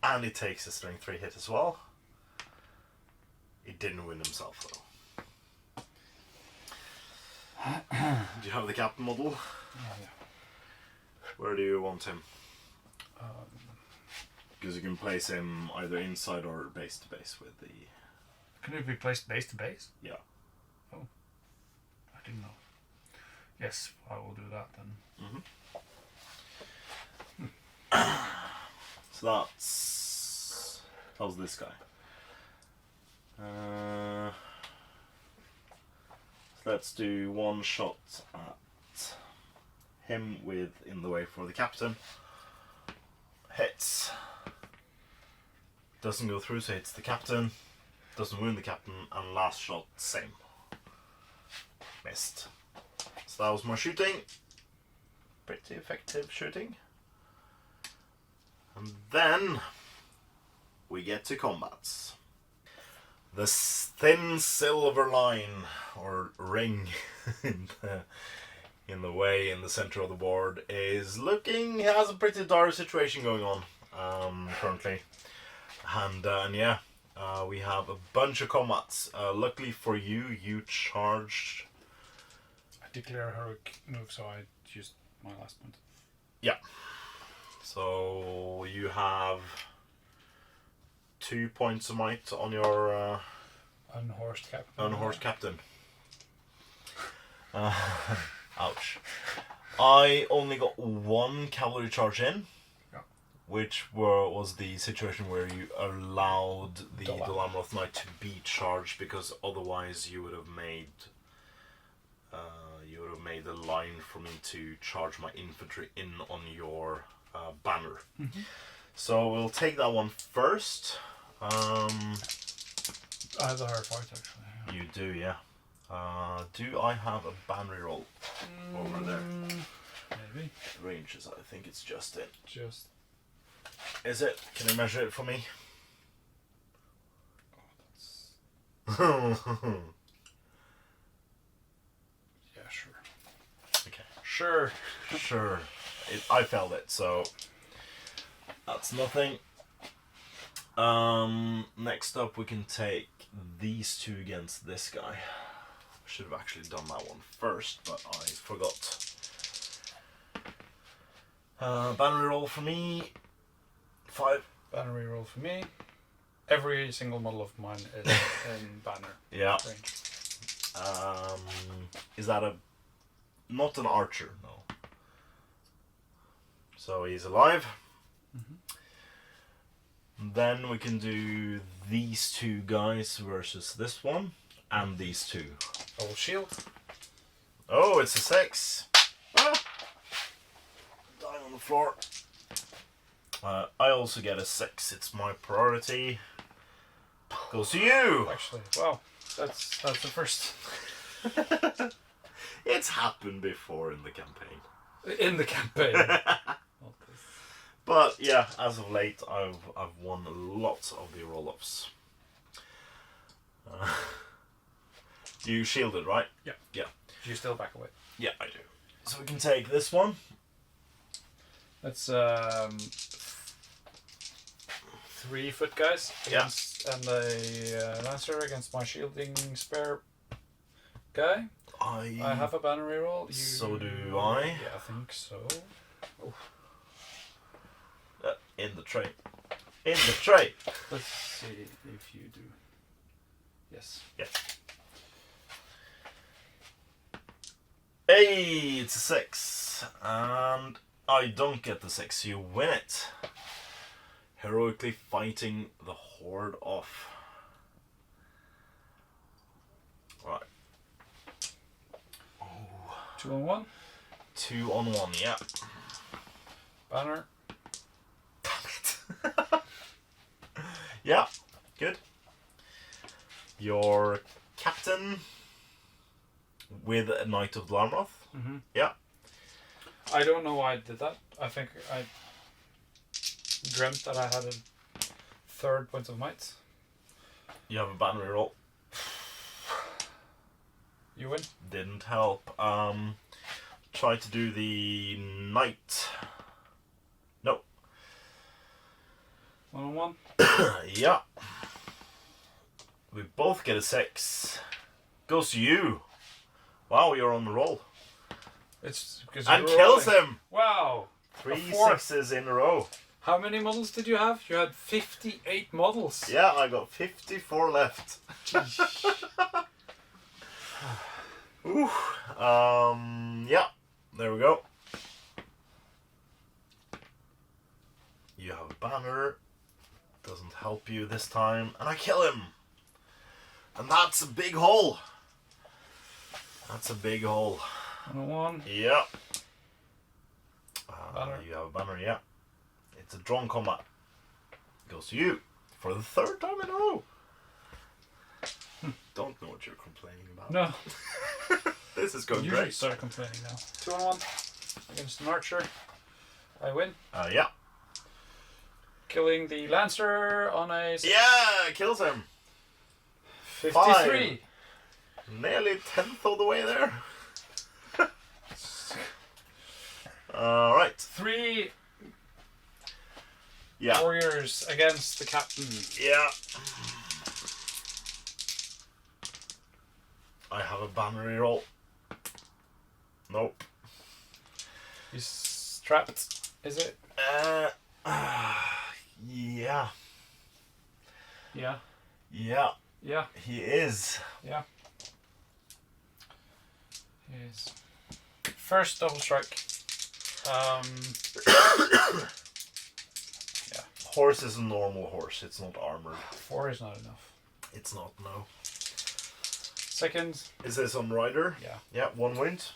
And he takes a strength 3 hit as well. He didn't win himself though. Do you have the captain model? Yeah. Where do you want him? Because you can place him either inside or base to base with the... Can it be placed base to base? Yeah. Oh. I didn't know. Yes, I will do that then. So that was this guy. So let's do one shot at him with in the way for the captain. Hits. Doesn't go through, so hits the captain. Doesn't wound the captain, and last shot, same. Missed. So that was my shooting. Pretty effective shooting. And then we get to combats. The thin silver line or ring in the way in the center of the board is has a pretty dire situation going on currently, and yeah, we have a bunch of combats. Luckily for you, you charged. I declare a heroic move, so I used my last point. Yeah. So you have 2 points of might on your unhorsed captain. Unhorsed captain. Ouch. I only got 1 cavalry charge in, which was the situation where you allowed the Lamroth Knight to be charged, because otherwise you would have made would have made a line for me to charge my infantry in on your banner. So we'll take that one first. I have the hard fight actually. Yeah. You do, yeah. Do I have a banner roll over there? Maybe. Ranges, I think it's just in. Just. Is it? Can you measure it for me? Oh, yeah, sure. Okay. Sure. Sure. I felt it, so that's nothing. Next up we can take these two against this guy. Should have actually done that one first, but I forgot. Banner roll for me. 5. Banner reroll for me. Every single model of mine is in banner Yeah. range. Is that not an archer? No. So he's alive. Then we can do these two guys versus this one and these two. Double shield. Oh, it's a 6. Ah! Dying on the floor. I also get a 6. It's my priority. Goes to you. Actually, wow, that's the first It's happened before in the campaign. in the campaign. But yeah, as of late, I've won lots of the roll-ups. You shielded, right? Yeah. Yeah. Do you still back away? Yeah, I do. So we can take this one. That's 3 foot guys against, and a lancer against my shielding spare guy. I have a banner reroll. So do I. Yeah, I think so. Oh. In the tray. In the tray. Let's see if you do. Yes. Yeah. Hey, it's a 6. And I don't get the 6. You win it. Heroically fighting the horde off. Right. Oh. 2 on 1. 2 on 1, yeah. Banner. Yeah, good. Your captain with a Knight of Glamroth. Yeah. I don't know why I did that. I think I dreamt that I had a 3rd point of might. You have a banner roll. You win. Didn't help. Try to do the knight. No. 1 on 1. Yeah. We both get a 6. Goes to you. Wow, you're on the roll. It's because And kills him. Wow. 3 4. 6s in a row. How many models did you have? You had 58 models. Yeah, I got 54 left. Ooh. Yeah. There we go. You have a banner. Doesn't help you this time. And I kill him. And that's a big hole. That's a big hole. 1 on 1. Yeah. Banner. You have a banner, yeah. It's a drawn combat. Goes to you. For the 3rd time in a row. Don't know what you're complaining about. No. This is going Usually great. start complaining now. 2 on 1 against an archer. I win. Yeah. Killing the lancer on a Yeah, kills him. 53. Nearly 10th of the way there. Alright. 3 Yeah. warriors against the captain. Yeah. I have a banner reroll. Nope. He's trapped, is it? Yeah. Yeah. Yeah. Yeah. He is. Yeah. He's first double strike. Yeah. Horse is a normal horse. It's not armored. 4 is not enough. It's not, no. Second. Is this on rider? Yeah. Yeah, 1 wound.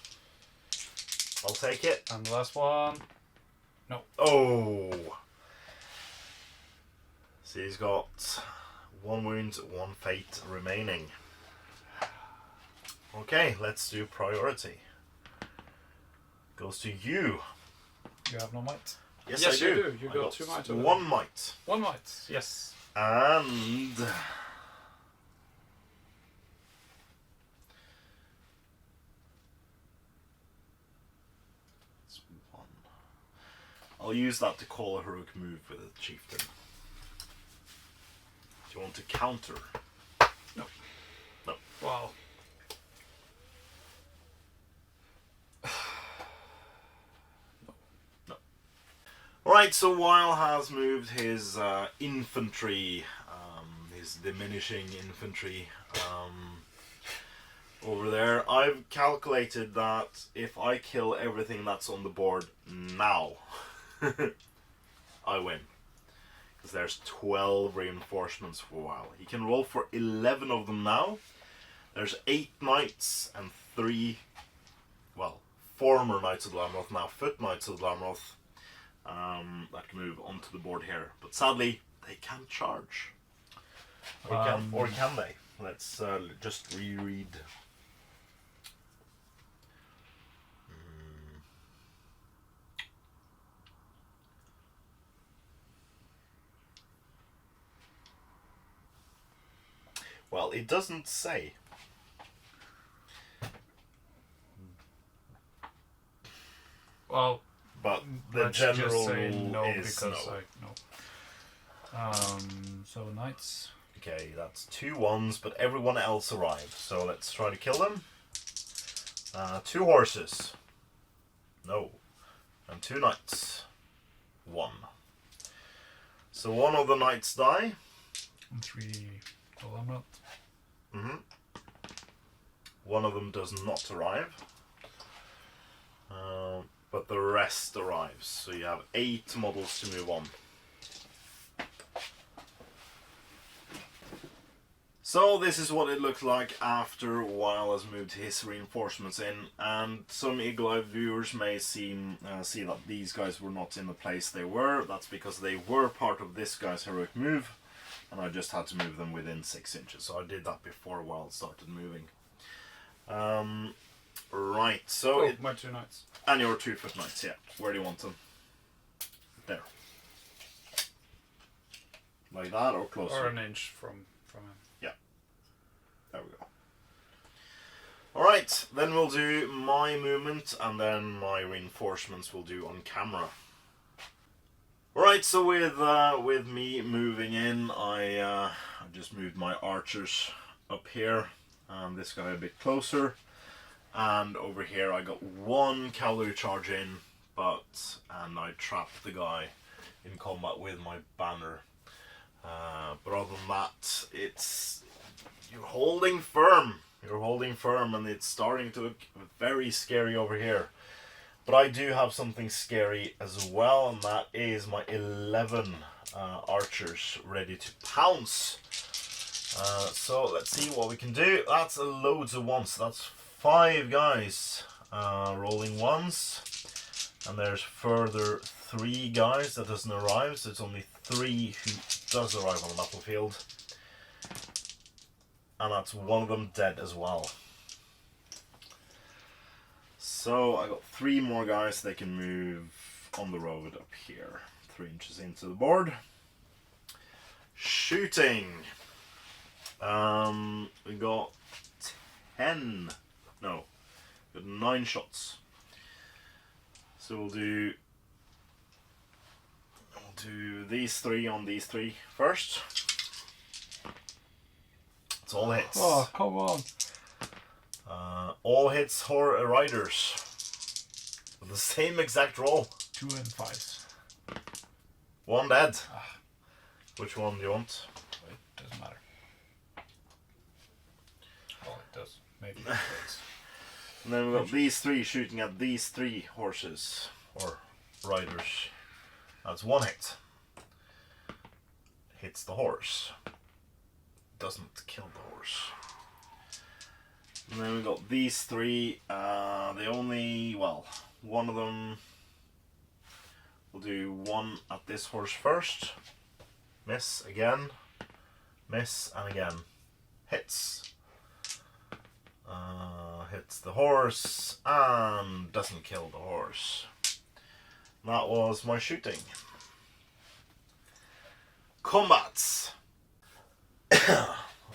I'll take it. And the last one. No. Oh. So he's got 1 wound, 1 fate remaining. Okay, let's do priority. Goes to you. You have no might. Yes, I do. You do. You got 2 might. 1 might. 1 might. Yes. And it's 1. I'll use that to call a heroic move with a chieftain. Do you want to counter? No. No. Wow. Alright, so Weil has moved his infantry, his diminishing infantry, over there. I've calculated that if I kill everything that's on the board now, I win. Because there's 12 reinforcements for Weil. He can roll for 11 of them now. There's 8 knights and 3, well, former Knights of Glamroth, now foot Knights of Glamroth. That can move onto the board here, but sadly they can't charge. Or can they? Let's just reread. Well, it doesn't say. Well, but the general just say no is because no. So knights. Okay, that's 2 1s, but everyone else arrived. So let's try to kill them. 2 horses. No. And 2 knights. 1. So 1 of the knights die. And 3 Glamroth. Mm-hmm. 1 of them does not arrive. But the rest arrives. So you have 8 models to move on. So this is what it looked like after Weil has moved his reinforcements in, and some eagle-eyed viewers may see that these guys were not in the place they were. That's because they were part of this guy's heroic move, and I just had to move them within 6 inches. So I did that before Weil started moving. Right, so my 2 knights. And your 2 foot knights, yeah. Where do you want them? There. Like that or closer? Or an inch from him. Yeah. There we go. Alright, then we'll do my movement and then my reinforcements we'll do on camera. Alright, so with me moving in, I just moved my archers up here and this guy a bit closer. And over here I got 1 cavalry charge in, and I trapped the guy in combat with my banner. But other than that, you're holding firm. You're holding firm, and it's starting to look very scary over here. But I do have something scary as well, and that is my 11 archers ready to pounce. So let's see what we can do. That's loads of ones. That's 5 guys rolling ones, and there's further 3 guys that doesn't arrive, so it's only 3 who does arrive on the battlefield, and that's 1 of them dead as well. So I got 3 more guys. They can move on the road up here, 3 inches into the board. Shooting. We got 10. No, we got 9 shots. So we'll do these 3 on these 3 first. It's all hits. Oh, come on. All hits riders. With the same exact roll. 2 and 5s. 1 dead. Which one do you want? It doesn't matter. Oh, it does. Maybe it does. And then we've got these 3 shooting at these 3 horses. Or riders. That's 1 hit. Hits the horse. Doesn't kill the horse. And then we've got these 3. They only, well, One of them. We'll do one at this horse first. Miss again. Miss and again. Hits. Hits the horse and doesn't kill the horse. That was my shooting. Combats.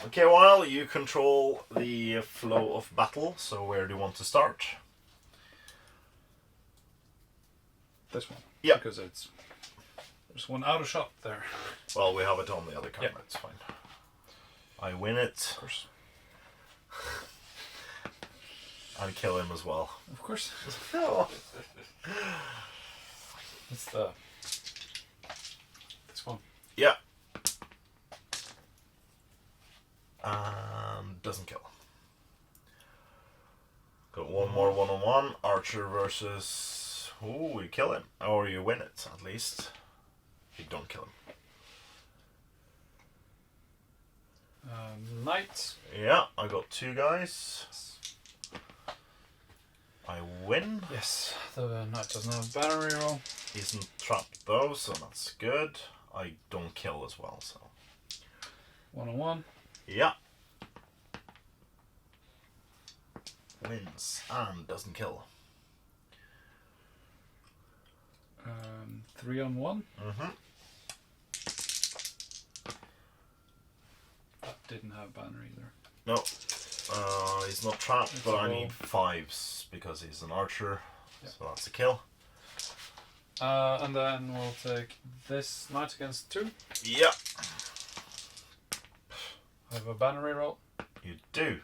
Okay, well, you control the flow of battle, so where do you want to start? This one. Yeah. Because there's one out of shot there. Well, we have it on the other camera, Yeah. it's fine. I win it. Of course. And kill him as well. Of course. Oh. It's this one. Yeah. And doesn't kill. Got one more one-on-one. Archer versus... Ooh, you kill him. Or you win it, at least. You don't kill him. Knight. Yeah, I got two guys. I win. Yes, the knight doesn't have a banner reroll. Isn't trapped though, so that's good. I don't kill as well, so... 1-on-1. Yeah. Wins and doesn't kill. 3-on-1. Mm-hmm. That didn't have banner either. No. He's not trapped, It's but a I roll. need 5s because he's an archer. Yeah. So that's a kill. And then we'll take this knight against 2. Yeah. I have a banner reroll. You do.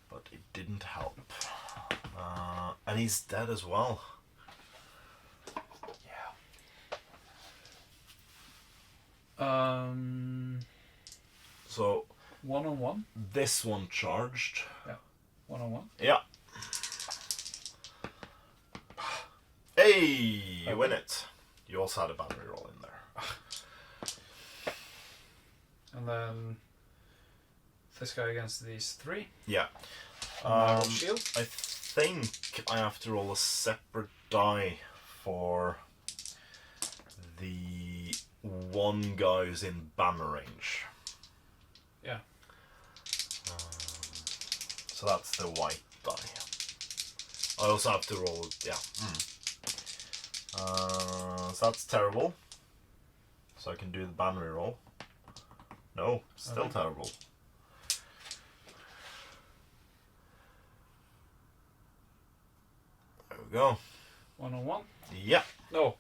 But it didn't help. And he's dead as well. Yeah. So 1-on-1. this one charged. 1-on-1. Yeah. Hey, you win it. You also had a banner roll in there. And then this guy against these 3. Yeah. And I roll shield. I think I have to roll a separate die for the one guy who's in banner range. Yeah. So that's the white die. I also have to roll, yeah. So that's terrible. So I can do the banner roll. No, still Okay. terrible. There we go. 1-on-1. Yeah. No.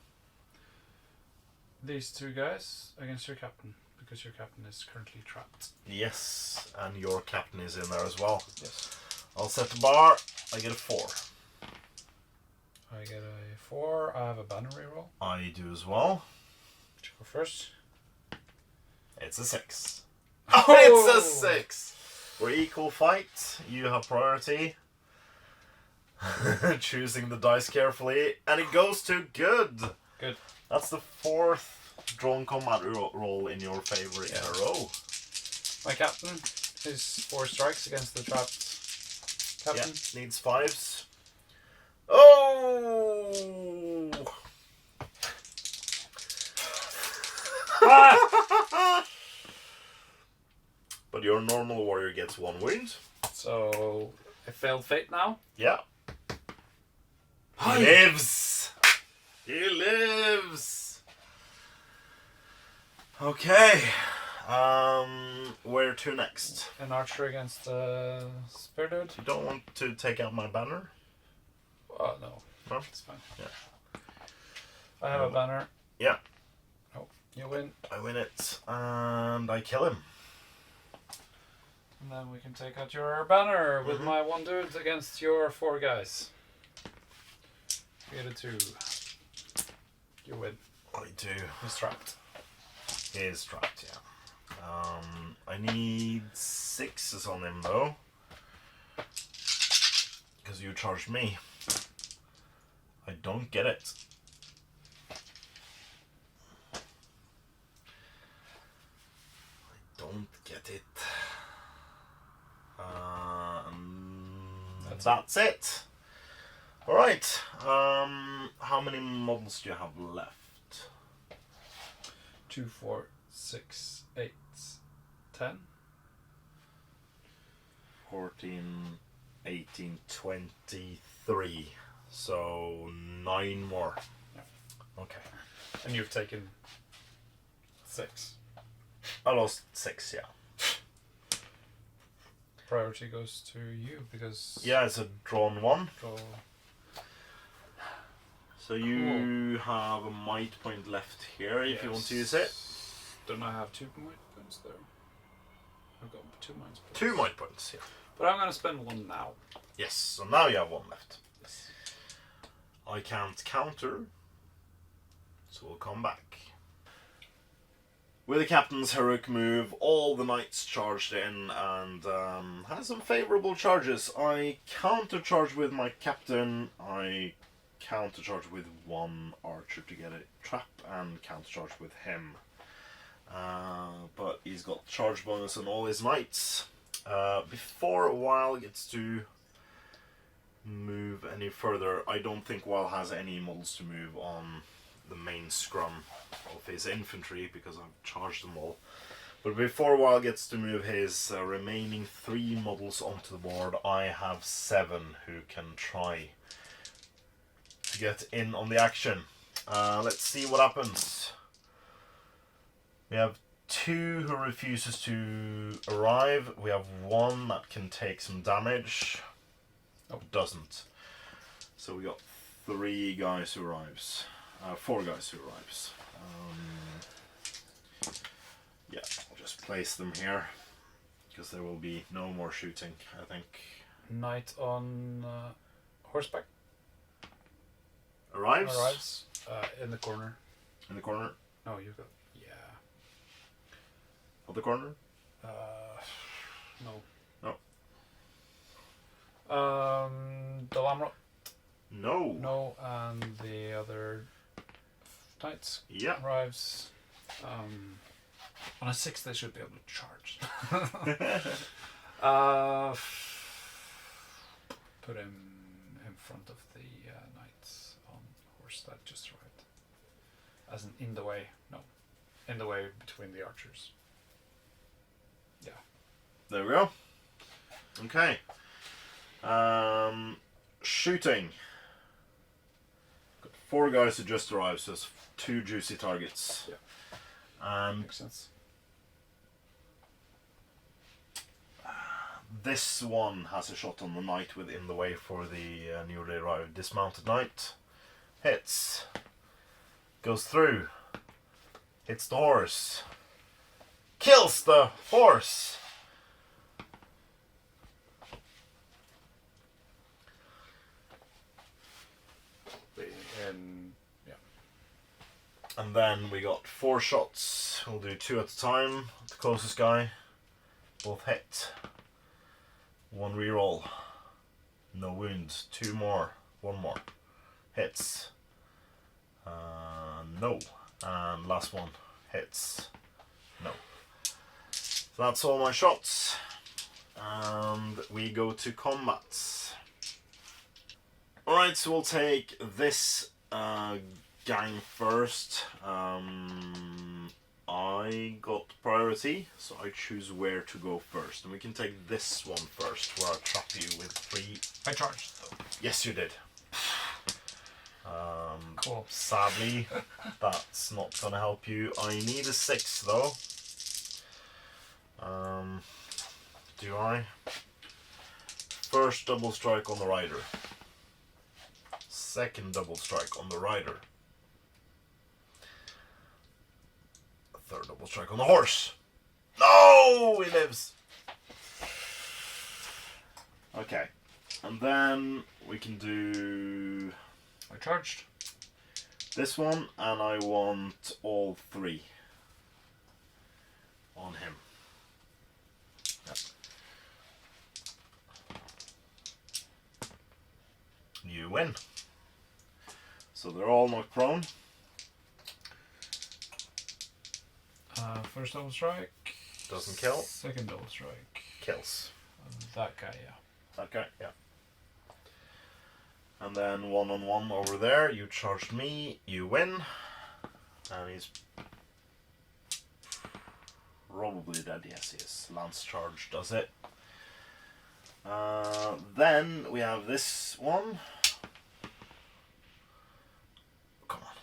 These 2 guys against your captain, because your captain is currently trapped. Yes, and your captain is in there as well. Yes. I'll set the bar. I get a 4. I get a 4. I have a banner reroll. I do as well. Should go first. It's a 6. Oh! It's a 6! We're equal fight. You have priority. Choosing the dice carefully. And it goes to good. Good. That's the 4th drawn combat roll in your favor in a row. My captain is 4 strikes against the trapped captain. Yeah, needs 5s. Oh! But your normal warrior gets 1 wound. So I failed fate now. Yeah. He lives! He lives! Okay. Where to next? An archer against the spear dude. You don't want to take out my banner? Oh no. No? It's fine. Yeah. I have a banner. Yeah. Oh, you win. I win it, and I kill him. And then we can take out your banner with my 1 dude against your 4 guys. You get a 2. You win. I do. He's trapped. He is trapped, yeah. I need 6s on him though. Because you charged me. I don't get it. I don't get it. That's it. Alright, how many models do you have left? 2, 4, 6, 8, 10. 14, 18, 23. So 9 more. Yeah. Okay. And you've taken 6. I lost 6, yeah. Priority goes to you because... Yeah, it's a drawn 1. Draw. So you have a might point left here if you want to use it. Don't I have 2 might points there? I've got 2 might points. 2 might points, yeah. But I'm going to spend 1 now. Yes, so now you have 1 left. Yes. I can't counter, so we'll come back. With the captain's heroic move, all the knights charged in and had some favourable charges. I counter-charged with my captain, I counter-charged with 1 archer to get a trap, and counter-charged with him. But he's got charge bonus on all his knights. Before Weil gets to move any further, I don't think Weil has any models to move on the main scrum of his infantry because I've charged them all. But before Weil gets to move his remaining 3 models onto the board, I have 7 who can try to get in on the action. Let's see what happens. We have 2 who refuses to arrive. We have 1 that can take some damage. Oh, doesn't. So we got 3 guys who arrives. 4 guys who arrives. Yeah, I'll just place them here because there will be no more shooting, I think. Knight on horseback Arrives? arrives in the corner. In the corner? No, you've got... Yeah. Of the corner? No. No. The Lamrot? No. No, and the other knights Yeah. arrives. On a 6 they should be able to charge. Put him in front of the knights on horse that just arrived. As in the way. No. In the way between the archers. Yeah. There we go. Okay. Shooting. Got 4 guys who just arrived, so it's 2 juicy targets. Yeah. Makes sense. This one has a shot on the knight within the way for the newly arrived dismounted knight. Hits. Goes through. Hits the horse. Kills the horse! And then we got 4 shots. We'll do 2 at a time. The closest guy. Both hit. 1 reroll. No wound. 2 more. 1 more. Hits. No. And last one. Hits. No. So that's all my shots. And we go to combat. Alright, so we'll take this gang first. I got priority, so I choose where to go first. And we can take this one first, where I'll trap you with 3. I charged though. Yes, you did. Cool. Sadly, that's not gonna help you. I need a 6 though. Do I? First double strike on the rider. Second double strike on the rider. Third double strike on the horse. No, he lives. Okay, and then we can do I charged. this one, and I want all 3 on him. Yep. You win. So they're all knocked prone. First double strike. Doesn't kill. Second double strike. Kills. That guy, yeah. Okay, yeah. And then 1-on-1 over there. You charged me, you win. And he's probably dead. Yes, he is. Lance charge does it. Then we have this one. Come on.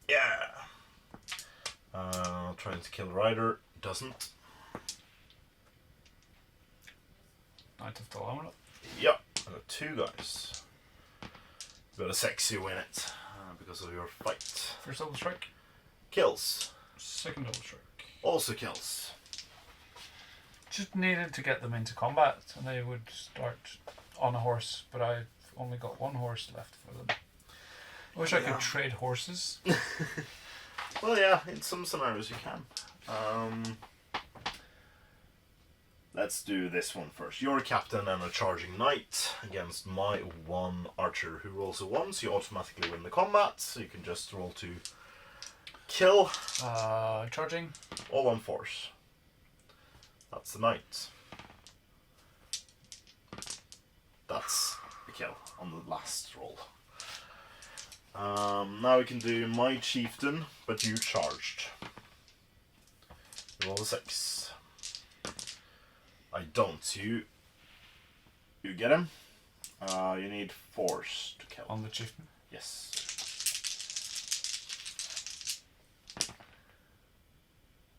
Yeah. Trying to kill Rider. Doesn't. Knight of the Laminate. Yep. I got 2 guys. Got a 6, you win it. Because of your fight. First double strike. Kills. Second double strike. Also kills. Just needed to get them into combat and they would start on a horse, but I've only got 1 horse left for them. I wish I could trade horses. Well, yeah, in some scenarios you can. Let's do this one first. You're a captain and a charging knight against my 1 archer who rolls a 1, so you automatically win the combat. So you can just roll to kill. Charging. All on force. That's the knight. That's the kill on the last roll. Now we can do my chieftain, but you charged. Roll a 6. I don't. You get him. You need force to kill. On the chieftain? Yes.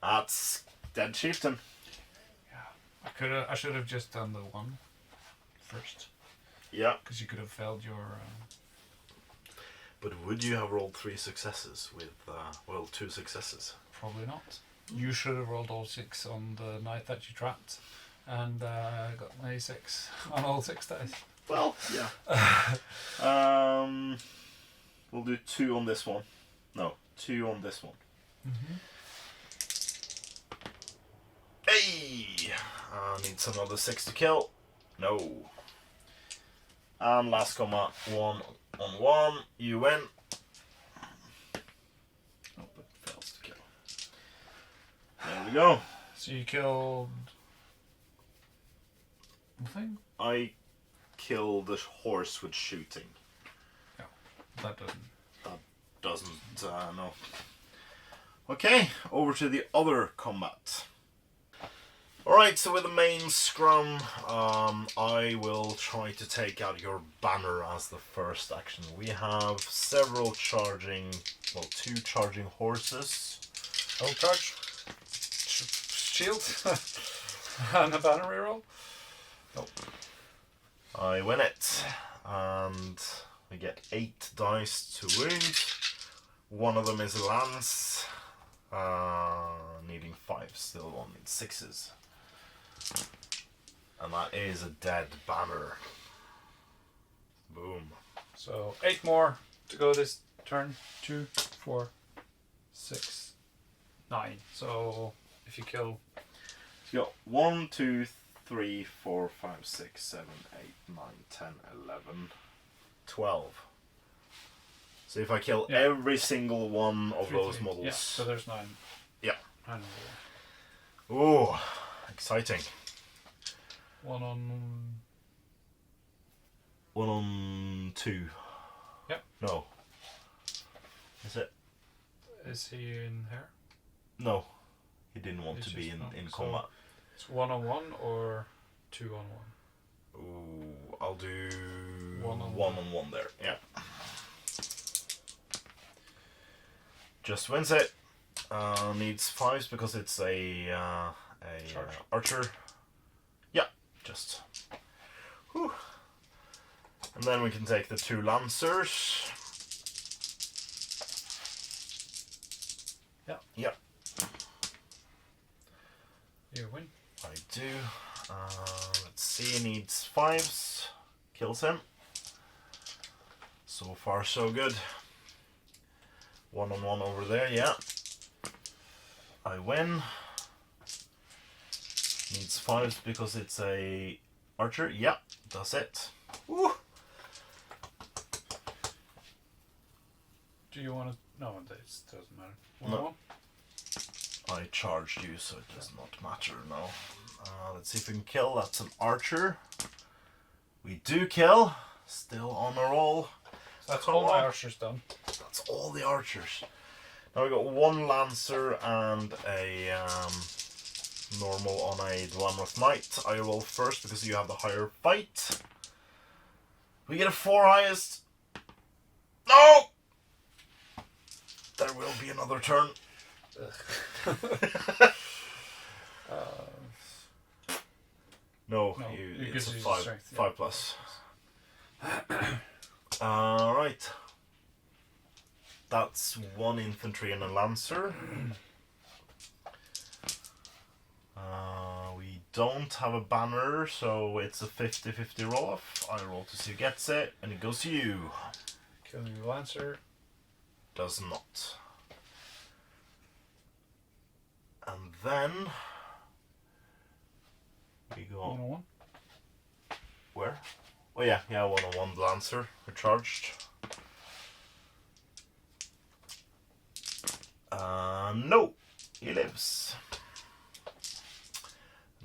That's dead chieftain. Yeah. I should have just done the 1 first. Yeah. Because you could have failed your... But would you have rolled 3 successes with, 2 successes? Probably not. You should have rolled all 6 on the knight that you trapped. And got an A6 on all 6 dice. Well, yeah. We'll do 2 on this one. No, 2 on this one. Mm-hmm. Hey! Needs another 6 to kill. No. And last combat, 1-on-1. You win. Oh, but fails to kill. There we go. So you killed... nothing? I kill the horse with shooting. Yeah, that doesn't... no. Okay, over to the other combat. Alright, so with the main scrum, I will try to take out your banner as the first action. We have several charging, 2 charging horses. Oh, charge. Shield. And a banner reroll. Nope. I win it, and we get 8 dice to wound. One of them is a lance, needing 5, still one needs 6s. And that is a dead banner. Boom. So 8 more to go this turn. 2, 4, 6, 9. So if you kill... So you got 1, 2, 3, 4, 5, 6, 7, 8, 9, 10, 11, 12. So if I kill every single one of those models... Yeah, so there's 9. Yeah. 9 Oh, exciting. 1 on 2. Yep. No. Is it? Is he in here? No. He didn't want He's to be just not. in So combat. it's 1-on-1 or 2-on-1? Ooh, I'll do 1-on-1 there. Yeah. Just wins it. Needs 5s because it's a archer. Yeah, just. Whew. And then we can take the 2 lancers. Yeah. Yep. You win. I do. Let's see, he needs 5s. Kills him. So far, so good. 1-on-1 over there, yeah. I win. Needs 5s because it's a archer. Yeah, does it. Woo. Do you want to... No, it doesn't matter. 1-on-1? No. I charged you, so it does not matter now. Let's see if we can kill. That's an archer. We do kill. Still on a roll. That's all my archers done. That's all the archers. Now we got one lancer and a normal on a Dwarmroth Knight. I roll first because you have the higher fight. We get a 4 highest. No! There will be another turn. No, it's a 5 plus. Alright. That's 1 infantry and a lancer. We don't have a banner, so it's a 50-50 roll off. I roll to see who gets it, and it goes to you. Killing the lancer. Does not. And then we go 1-on-1. Where? Oh yeah, 1-on-1 lancer. We're charged. No, he lives.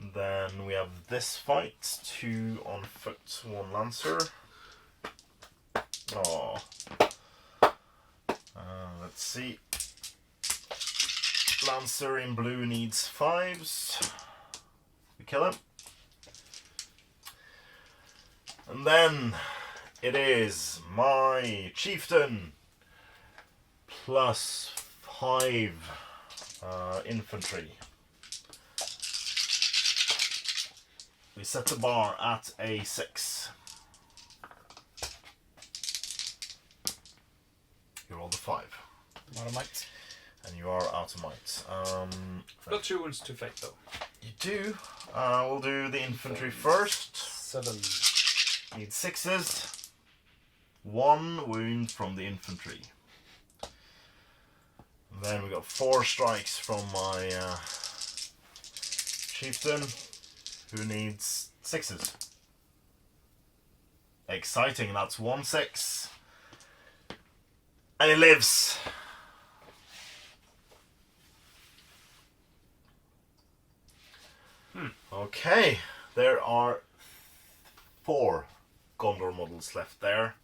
And then we have this fight. 2 on foot, 1 lancer. Oh. Let's see. Lancer in blue needs 5s. We kill him. And then it is my chieftain plus 5 infantry. We set the bar at a 6. You roll the 5. Out of might. And you are out of might. Got 2 wounds to fate though. You do. We'll do the infantry first. 7. Need 6s. 1 wound from the infantry. And then we got 4 strikes from my chieftain, who needs 6s. Exciting, that's 1 6. And he lives. Okay, there are 4 Gondor models left there,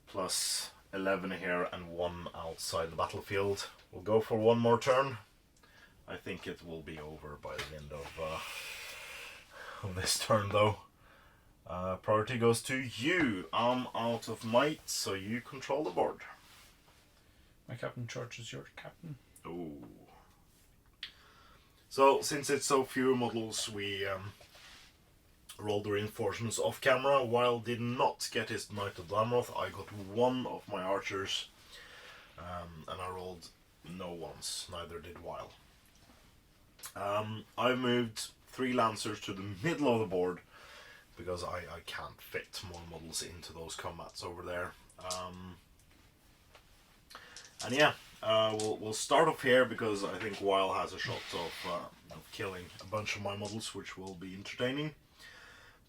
plus 11 here and 1 outside the battlefield. We'll go for 1 more turn. I think it will be over by the end of this turn though. Priority goes to you. I'm out of might, so you control the board. My captain charges your captain. Oh. So, since it's so few models, we rolled the reinforcements off camera. Weil did not get his Knight of Dwarmroth. I got 1 of my archers, and I rolled no ones. Neither did Weil. I moved 3 Lancers to the middle of the board because I can't fit more models into those combats over there. And yeah, we'll start off here because I think Weil has a shot of killing a bunch of my models, which will be entertaining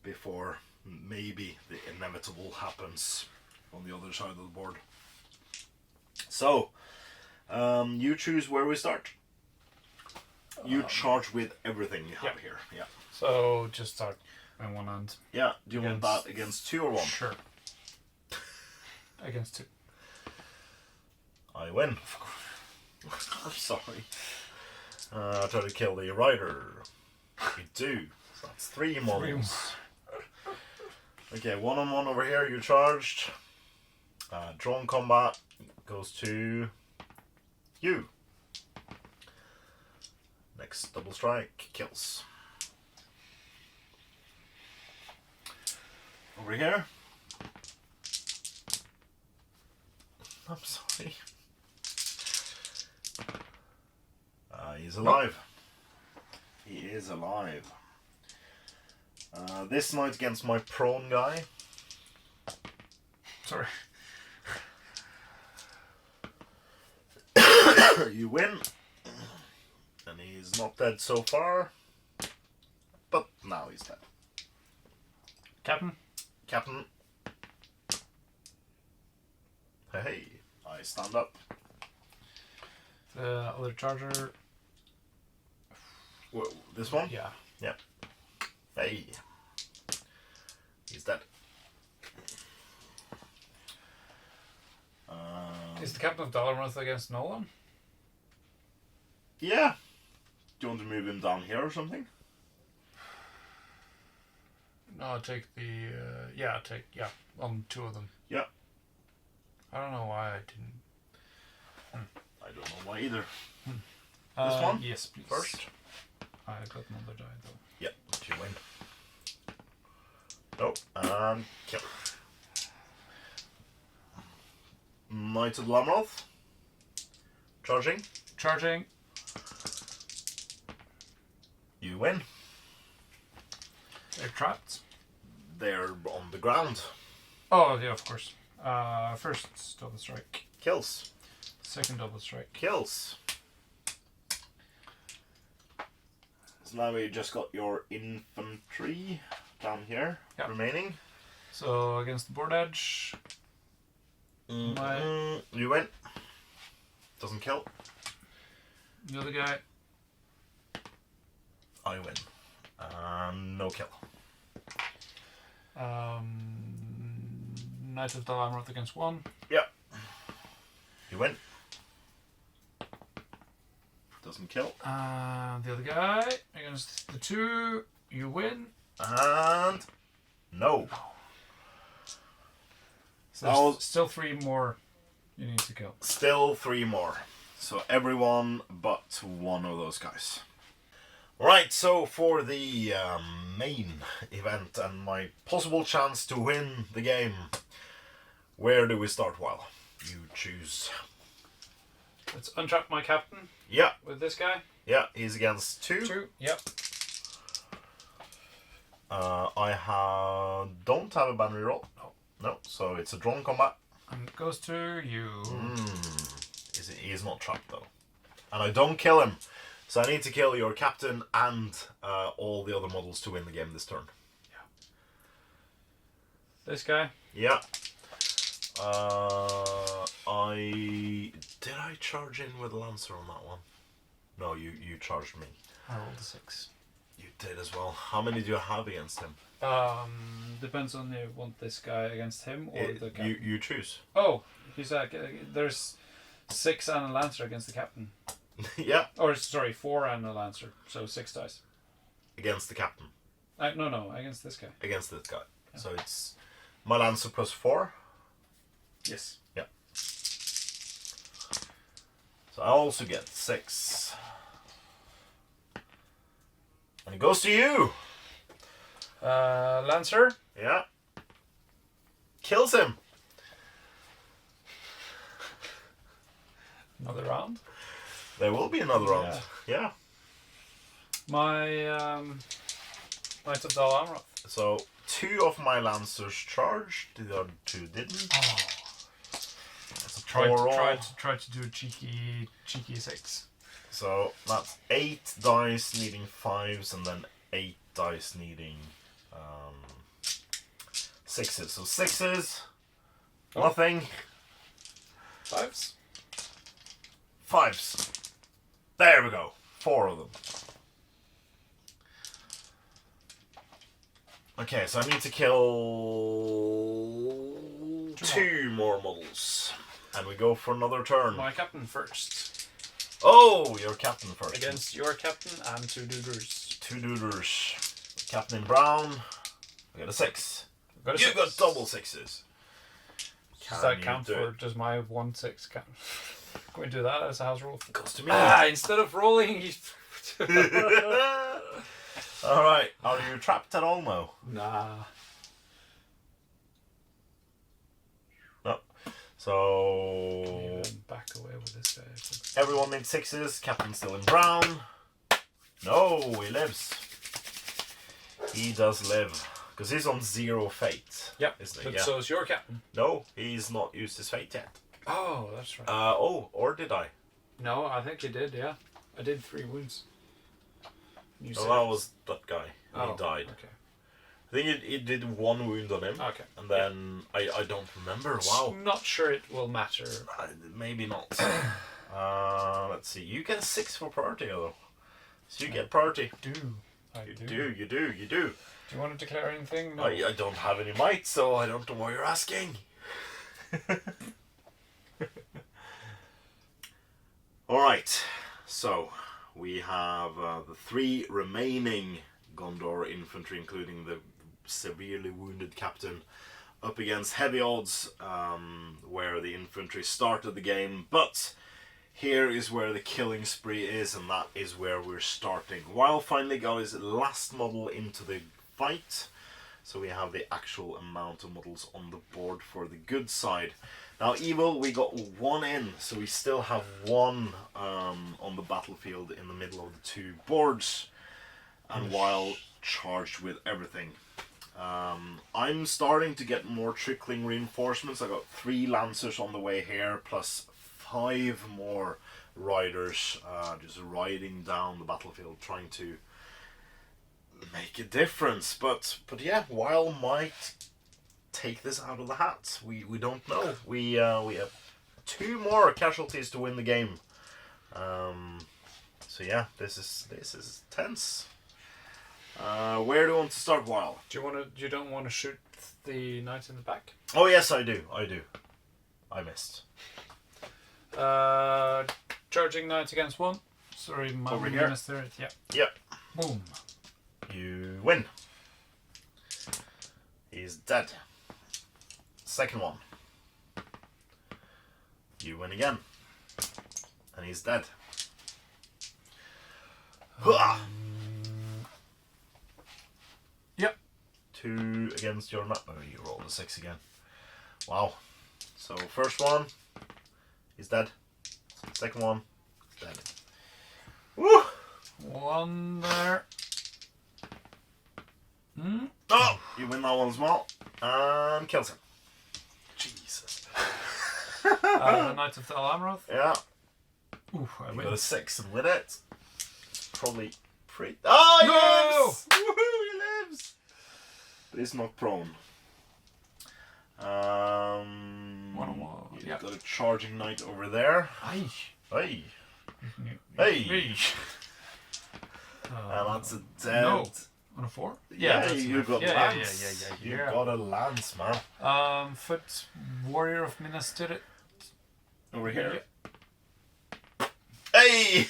before maybe the inevitable happens on the other side of the board. So, you choose where we start. You charge with everything you have here. Yeah. So just start on one end. Yeah. Do you want that against 2 or 1? Sure. Against 2. I win. I'm sorry. I try to kill the rider. You do. So that's 3 models. Okay, 1-on-1 over here. You charged. Drawn combat goes to you. Next double strike kills. Over here. I'm sorry. He's alive. He is alive. This night against my prone guy. Sorry. You win. And he's not dead so far. But now he's dead. Captain? Captain. Hey, I stand up. The other charger. Whoa, this one? Yeah. Yep. Hey. He's dead. Is the captain of Dalaranth against Nolan? Yeah. Do you want to move him down here or something? No, take the on 2 of them. Yeah. I don't know why I didn't. I don't know why either. This one? Yes, please. First. I got another die though. Yeah, but you win. Nope, and kill. Knight of the Lamroth. Charging. Charging. You win. They're trapped. They're on the ground. Oh yeah, of course. First double strike. Kills. Second double strike. Kills. So now we just got your infantry down here remaining. So against the board edge. You win. Doesn't kill. The other guy. I win. No kill. Knight of Dalaranth against 1. Yeah. You win. Doesn't kill. The other guy against the 2. You win. And no. So there's still 3 more you need to kill. Still 3 more. So everyone but one of those guys. Right, so for the main event and my possible chance to win the game, where do we start? Well, you choose. Let's untrap my captain. Yeah. With this guy. Yeah, he's against 2. 2, yep. I don't have a banner roll. No, so it's a drawn combat. And it goes to you. He's not trapped though. And I don't kill him. So I need to kill your captain and all the other models to win the game this turn. Yeah. This guy? Yeah. Did I charge in with Lancer on that one? No, you charged me. I rolled a 6. You did as well. How many do you have against him? Depends on if you want this guy against him or the captain. You choose. Oh, he's there's 6 and a Lancer against the captain. Yeah. Or sorry, 4 and a Lancer, so 6 dice. Against the captain. No, against this guy. Against this guy. Yeah. So it's my Lancer plus 4. Yes. Yeah. So I also get 6. And it goes to you. Lancer. Yeah. Kills him. Another round. There will be another round. Yeah. My Knight of Dalaranth. So 2 of my Lancers charged. The other 2 didn't. Oh. Tried to do a cheeky 6. So that's 8 dice needing 5s and then 8 dice needing 6s. So 6s, nothing. 5s? 5s. There we go. 4 of them. Okay, so I need to kill 2 more models. And we go for another turn. My captain first. Oh, your captain first. Against your captain and 2 dooders. 2 dooders. Captain in brown. I got a 6. You got double 6s. Does that count for just my 1/6 count? Can we do that as a house rule? Goes to me. Instead of rolling, you... Alright, are you trapped at all now? Nah. No. So... back away with this guy. Everyone needs 6s. Captain's still in brown. No, he lives. He does live. Because he's on 0 fate. Yep. Isn't he? But Yeah. so is your captain. No, he's not used his fate yet. Oh, that's right. Or did I? No, I think you did, yeah. I did 3 wounds. You that was that guy. And he died. Okay. I think it did 1 wound on him. Okay. And then I don't remember. Wow. Not sure it will matter. Maybe not. Let's see. You get 6 for priority though. So you get priority. You do. You do. Do you want to declare anything? No. I don't have any might, so I don't know why you're asking. Right, so we have the 3 remaining Gondor infantry, including the severely wounded captain, up against heavy odds, where the infantry started the game. But here is where the killing spree is, and that is where we're starting. Weil finally got his last model into the fight, so we have the actual amount of models on the board for the good side. Now evil, we got 1 in, so we still have 1 on the battlefield in the middle of the 2 boards, and Weil charged with everything. I'm starting to get more trickling reinforcements. I got 3 lancers on the way here, plus 5 more riders just riding down the battlefield, trying to make a difference. But yeah, Weil might take this out of the hat. We don't know. We have 2 more casualties to win the game. So yeah, this is tense. Where do you want to start, Weil? You don't want to shoot the knight in the back? Oh yes, I do. I missed. Charging knight against 1. Sorry, my Over here. missed it. Yeah. Yep. Boom. You win. He's dead. Second one. You win again. And he's dead. Yep. 2 against your knight. Oh, you rolled a 6 again. Wow. So first one, he's dead. Second one, he's dead. Woo! 1 there. Oh, you win that one as well. And kills him. Jesus. The Knight of the Alamroth. Yeah. Ooh, I You win. got a 6 and with it. It's probably pretty. Oh, he lives! Woohoo, he lives! But he's not prone. 1-on-1. You've Yeah. got a charging knight over there. Aye. Hey. Hey. Hey. And that's a dead. No. On a 4? Yeah, that's you enough. got yeah, lance. yeah. You got a lance, man. Foot Warrior of Minas Tirith. Over here. Hey!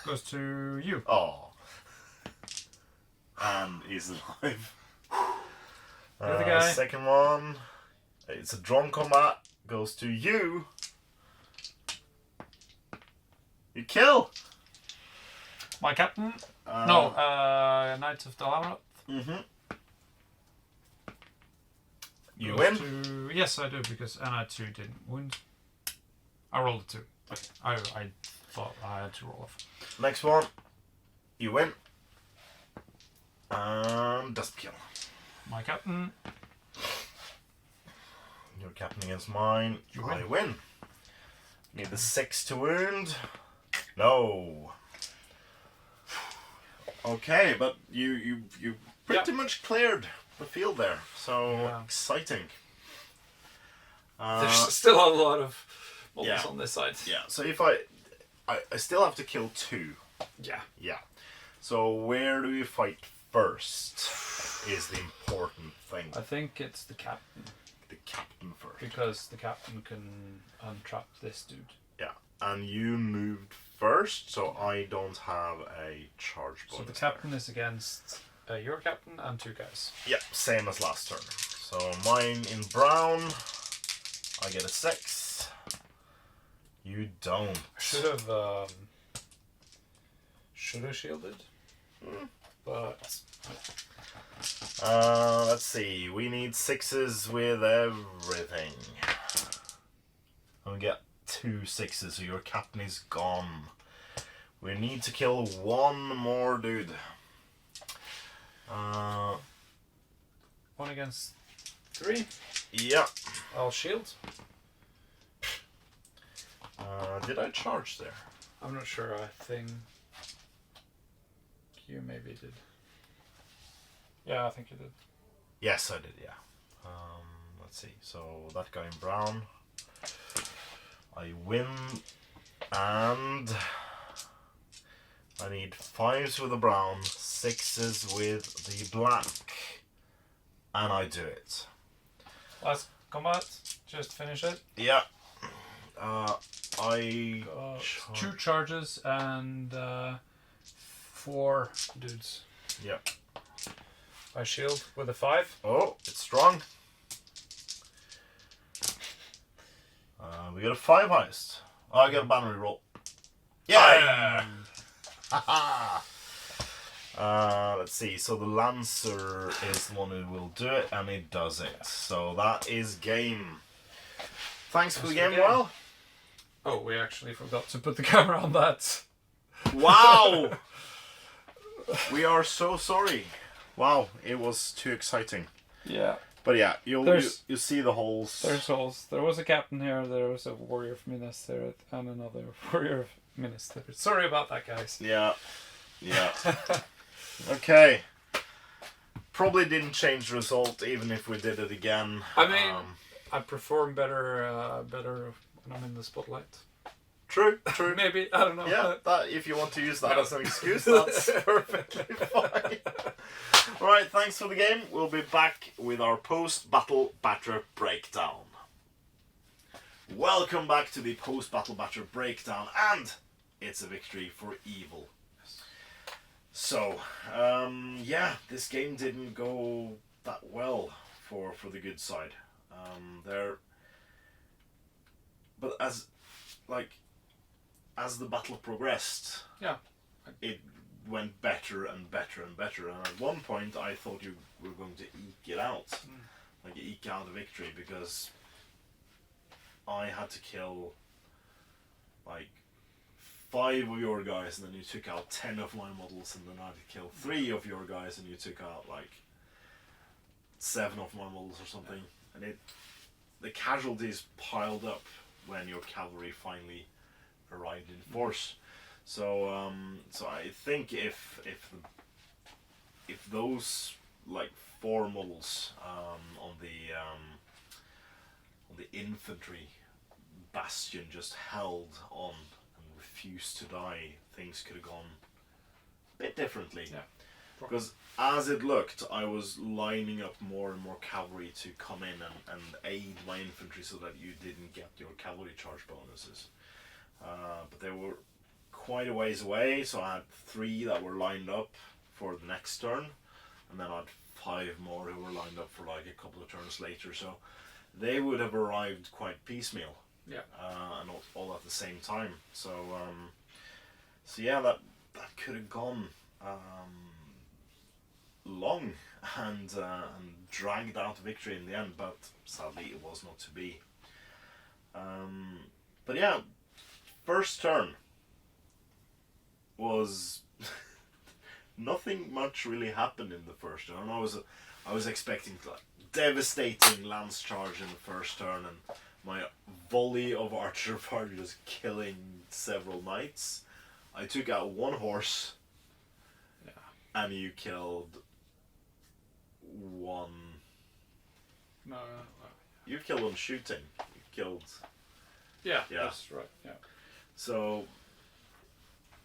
Goes to you. Oh. And he's alive. The other guy. Second one. It's a drawn combat. Goes to you. You kill. My captain. No. Knight of the Alamroth. You Goes win. to, yes, I do, because I 2 didn't wound. I rolled a 2. Okay. I thought I had to roll off. Next one. You win. Doesn't kill. My captain. Your captain against mine. You I win. win. Need the 6 to wound. No. Okay, but you pretty much cleared the field there. So exciting. There's still a lot of models yeah. on this side. Yeah. So if I still have to kill 2. Yeah. Yeah. So where do we fight first? Is the important thing. I think it's the captain. The captain first. Because the captain can untrap this dude. Yeah. And you moved first, so I don't have a charge bonus. So the captain is against your captain and 2 guys. Yeah, same as last turn. So mine in brown, I get a 6. You don't. Should have shielded. But let's see. We need 6s with everything. And we get 2 6s, so your captain is gone. We need to kill 1 more dude. 1 against 3. Yeah. I'll shield. Did I charge there? I'm not sure. I think you maybe did. Yeah, I think you did. Yes, I did, yeah. Let's see. So that guy in brown. I win. And I need 5s with the brown, 6s with the black. And I do it. Last combat. Just finish it. Yeah. I 2 charges and 4 dudes. Yep. I shield with a 5. Oh, it's strong. We got a 5 highest. Oh, I got a banner roll. Yeah! Let's see. So the Lancer is the one who will do it, and it does it. So that is game. Thanks for the game, Well. Oh, we actually forgot to put the camera on that. Wow! We are so sorry. Wow, it was too exciting. Yeah. But yeah, you'll see the holes. There's holes. There was a captain here, there was a warrior of Minas Tirith, and another warrior of Minas Tirith. Sorry about that, guys. Yeah. Yeah. Okay. Probably didn't change the result, even if we did it again. I mean, I perform better when I'm in the spotlight. True. Maybe, I don't know. Yeah, if you want to use that as an excuse, that's perfectly fine. Alright, thanks for the game. We'll be back with our post-battle batter breakdown. Welcome back to the post-battle batter breakdown, and it's a victory for evil. So, yeah, this game didn't go that well for the good side. But as the battle progressed, yeah, it went better and better and better. And at one point, I thought you were going to eke it out, eke out a victory, because I had to kill 5 of your guys, and then you took out 10 of my models, and then I had to kill 3 of your guys, and you took out 7 of my models or something. And the casualties piled up when your cavalry finally arrived in force. So I think if those 4 models on the infantry bastion just held on and refused to die, things could have gone a bit differently. Yeah. Because as it looked, I was lining up more and more cavalry to come in and aid my infantry so that you didn't get your cavalry charge bonuses. But they were quite a ways away, so I had 3 that were lined up for the next turn, and then I had 5 more who were lined up for a couple of turns later, so they would have arrived quite piecemeal. Yeah. And all at the same time. So yeah, that could have gone long and dragged out victory in the end, but sadly it was not to be. But yeah, first turn was nothing much really happened in the first turn. I was expecting devastating lance charge in the first turn, and my volley of archer fire just killing several knights. I took out 1 horse, and you killed 1. No. You killed 1 shooting. You killed. Yeah, that's right. Yeah. So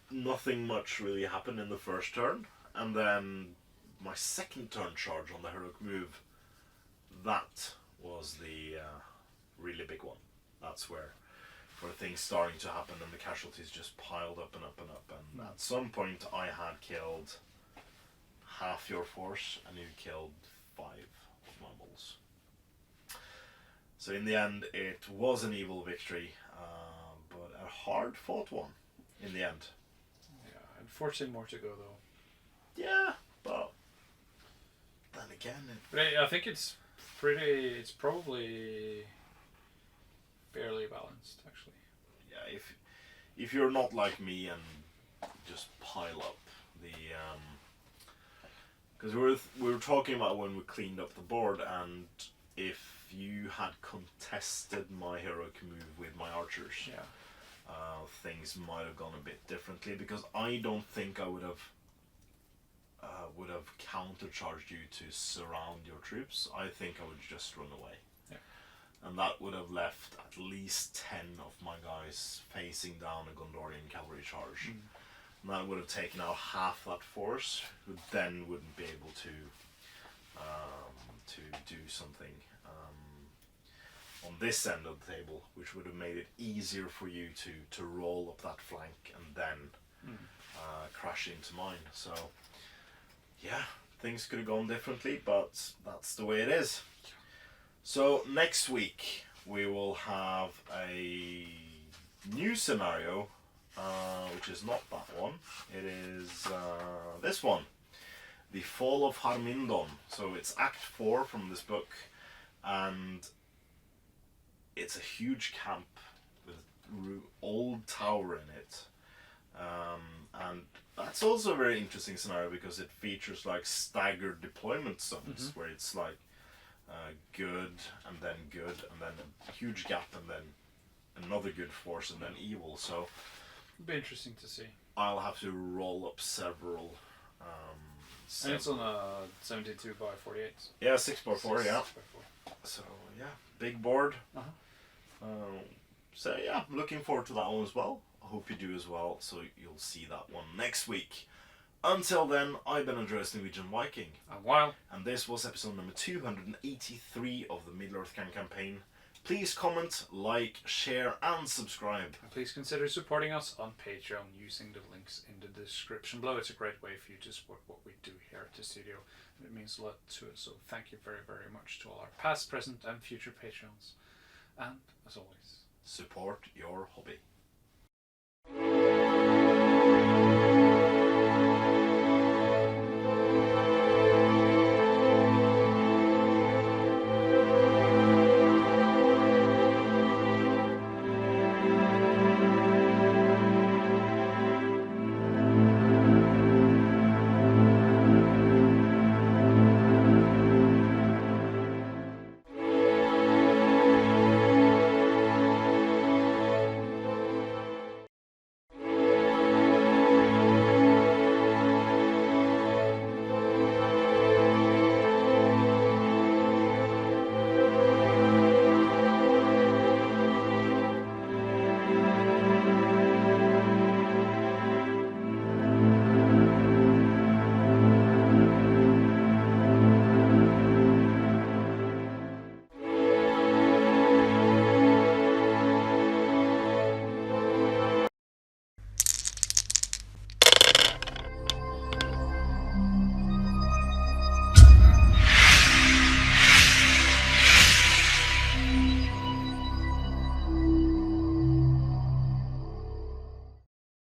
nothing much really happened in the first turn, and then my second turn charge on the heroic move, that was the really big one. That's where things starting to happen, and the casualties just piled up and up and up, and at some point I had killed half your force, and you killed 5 of my models. So in the end, it was an evil victory, but a hard-fought one in the end. Yeah, unfortunately more to go though. Yeah, but then again... But I think it's probably fairly balanced, actually. Yeah, if you're not like me and just pile up the... Because we were talking about when we cleaned up the board, and if you had contested my heroic move with my archers, things might have gone a bit differently, because I don't think I would have countercharged you to surround your troops. I think I would just run away. Yeah. And that would have left at least 10 of my guys facing down a Gondorian cavalry charge. And that would have taken out half that force, who then wouldn't be able to do something. on this end of the table, which would have made it easier for you to roll up that flank and then crash into mine. So yeah, things could have gone differently, but that's the way it is. So next week we will have a new scenario, which is not that one. It is this one, The Fall of Harmindon. So it's Act 4 from this book, and it's a huge camp with an old tower in it. And that's also a very interesting scenario because it features like staggered deployment zones where it's like good and then a huge gap and then another good force and then evil. So it'll be interesting to see. I'll have to roll up several. And it's on a 72 by 48. Yeah, 6x4, yeah. 6x4. So yeah, big board. So yeah, I'm looking forward to that one as well. I hope you do as well, so you'll see that one next week. Until then, I've been Andreas Norwegian Viking. And while. And this was episode number 283 of the Middle-earth campaign. Please comment, like, share and subscribe. And please consider supporting us on Patreon using the links in the description below. It's a great way for you to support what we do here at the studio. And it means a lot to us, so thank you very, very much to all our past, present and future Patreons. And as always, support your hobby.